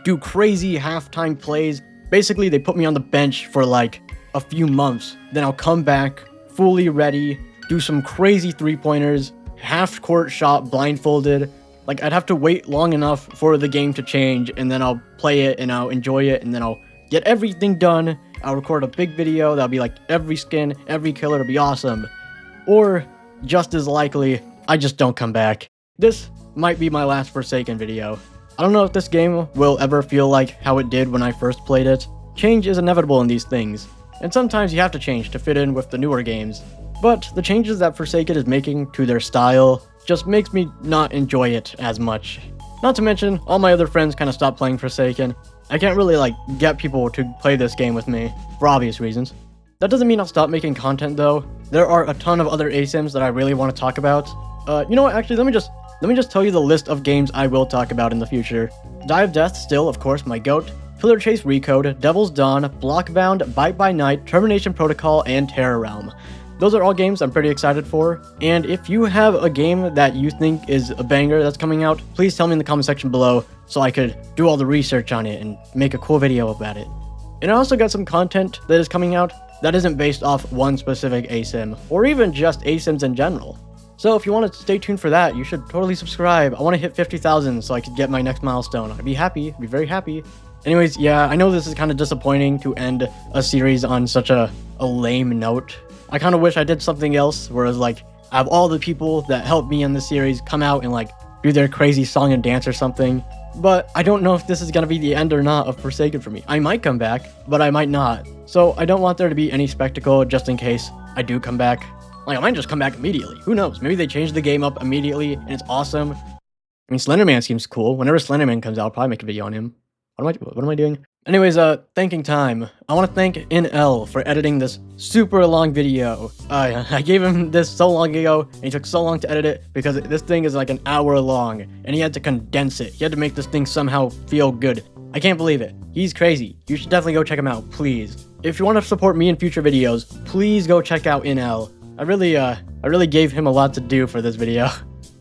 do crazy halftime plays. Basically, they put me on the bench for like a few months. Then I'll come back fully ready, do some crazy 3-pointers, half-court shot blindfolded. Like, I'd have to wait long enough for the game to change, and then I'll play it and I'll enjoy it, and then I'll get everything done. I'll record a big video that'll be like every skin, every killer to be awesome. Or, just as likely, I just don't come back. This might be my last Forsaken video. I don't know if this game will ever feel like how it did when I first played it. Change is inevitable in these things, and sometimes you have to change to fit in with the newer games. But the changes that Forsaken is making to their style just makes me not enjoy it as much. Not to mention, all my other friends kind of stopped playing Forsaken. I can't really like get people to play this game with me, for obvious reasons. That doesn't mean I'll stop making content though. There are a ton of other ASIMs that I really want to talk about. You know what, actually, let me just tell you the list of games I will talk about in the future. Die of Death, still, of course, my goat. Pillar Chase Recode, Devil's Dawn, Blockbound, Bite by Night, Termination Protocol, and Terror Realm. Those are all games I'm pretty excited for, and if you have a game that you think is a banger that's coming out, please tell me in the comment section below so I could do all the research on it and make a cool video about it. And I also got some content that is coming out that isn't based off one specific ASIM, or even just ASIMs in general. So if you want to stay tuned for that, you should totally subscribe. I want to hit 50,000 so I could get my next milestone. I'd be happy, I'd be very happy. Anyways, yeah, I know this is kind of disappointing to end a series on such a lame note. I kind of wish I did something else, whereas like, I have all the people that helped me in the series come out and like, do their crazy song and dance or something. But I don't know if this is going to be the end or not of Forsaken for me. I might come back, but I might not. So I don't want there to be any spectacle just in case I do come back. Like, I might just come back immediately. Who knows? Maybe they change the game up immediately and it's awesome. I mean, Slenderman seems cool. Whenever Slenderman comes out, I'll probably make a video on him. What am I doing? Anyways, thanking time. I want to thank NL for editing this super long video. I gave him this so long ago, and he took so long to edit it because this thing is like an hour long, and he had to condense it. He had to make this thing somehow feel good. I can't believe it. He's crazy. You should definitely go check him out, please. If you want to support me in future videos, please go check out InL. I really gave him a lot to do for this video.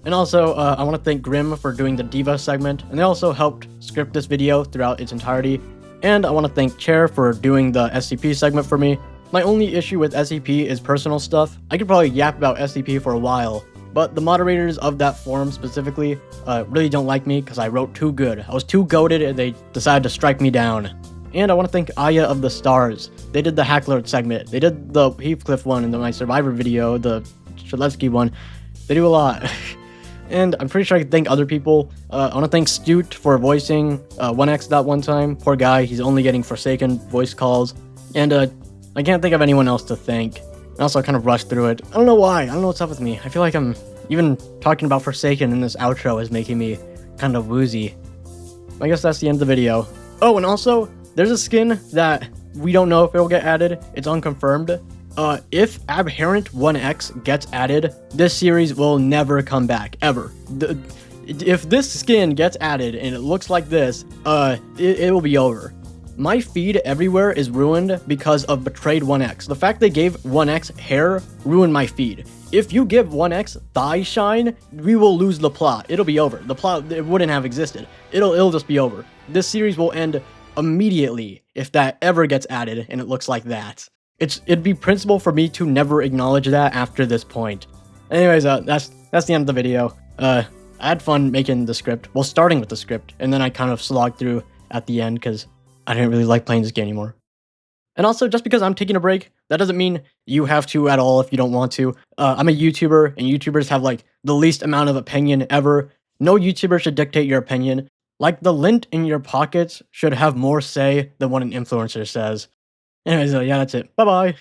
And also, I want to thank Grim for doing the Diva segment, and they also helped script this video throughout its entirety. And I want to thank Chair for doing the SCP segment for me. My only issue with SCP is personal stuff. I could probably yap about SCP for a while, but the moderators of that forum specifically really don't like me because I wrote too good. I was too goated and they decided to strike me down. And I want to thank Aya of the Stars. They did the Hacklord segment. They did the Heathcliff one in my Survivor video, the Shalevsky one. They do a lot. And I'm pretty sure I can thank other people. I want to thank Stute for voicing 1x that one time. Poor guy, he's only getting Forsaken voice calls. And I can't think of anyone else to thank. And also, I kind of rushed through it. I don't know why. I don't know what's up with me. I feel like I'm even talking about Forsaken in this outro is making me kind of woozy. I guess that's the end of the video. Oh, and also, there's a skin that we don't know if it will get added. It's unconfirmed. If Abhorrent 1x gets added, this series will never come back, ever. If this skin gets added and it looks like this, it will be over. My feed everywhere is ruined because of Betrayed 1x. The fact they gave 1x hair ruined my feed. If you give 1x thigh shine, we will lose the plot. It'll be over. The plot, it wouldn't have existed. It'll just be over. This series will end immediately if that ever gets added and it looks like that. It'd be principle for me to never acknowledge that after this point. Anyways, that's the end of the video. I had fun making the script, well, starting with the script, and then I kind of slogged through at the end because I didn't really like playing this game anymore. And also, just because I'm taking a break, that doesn't mean you have to at all if you don't want to. I'm a YouTuber, and YouTubers have like the least amount of opinion ever. No YouTuber should dictate your opinion. Like the lint in your pockets should have more say than what an influencer says. Anyways, yeah, that's it. Bye-bye.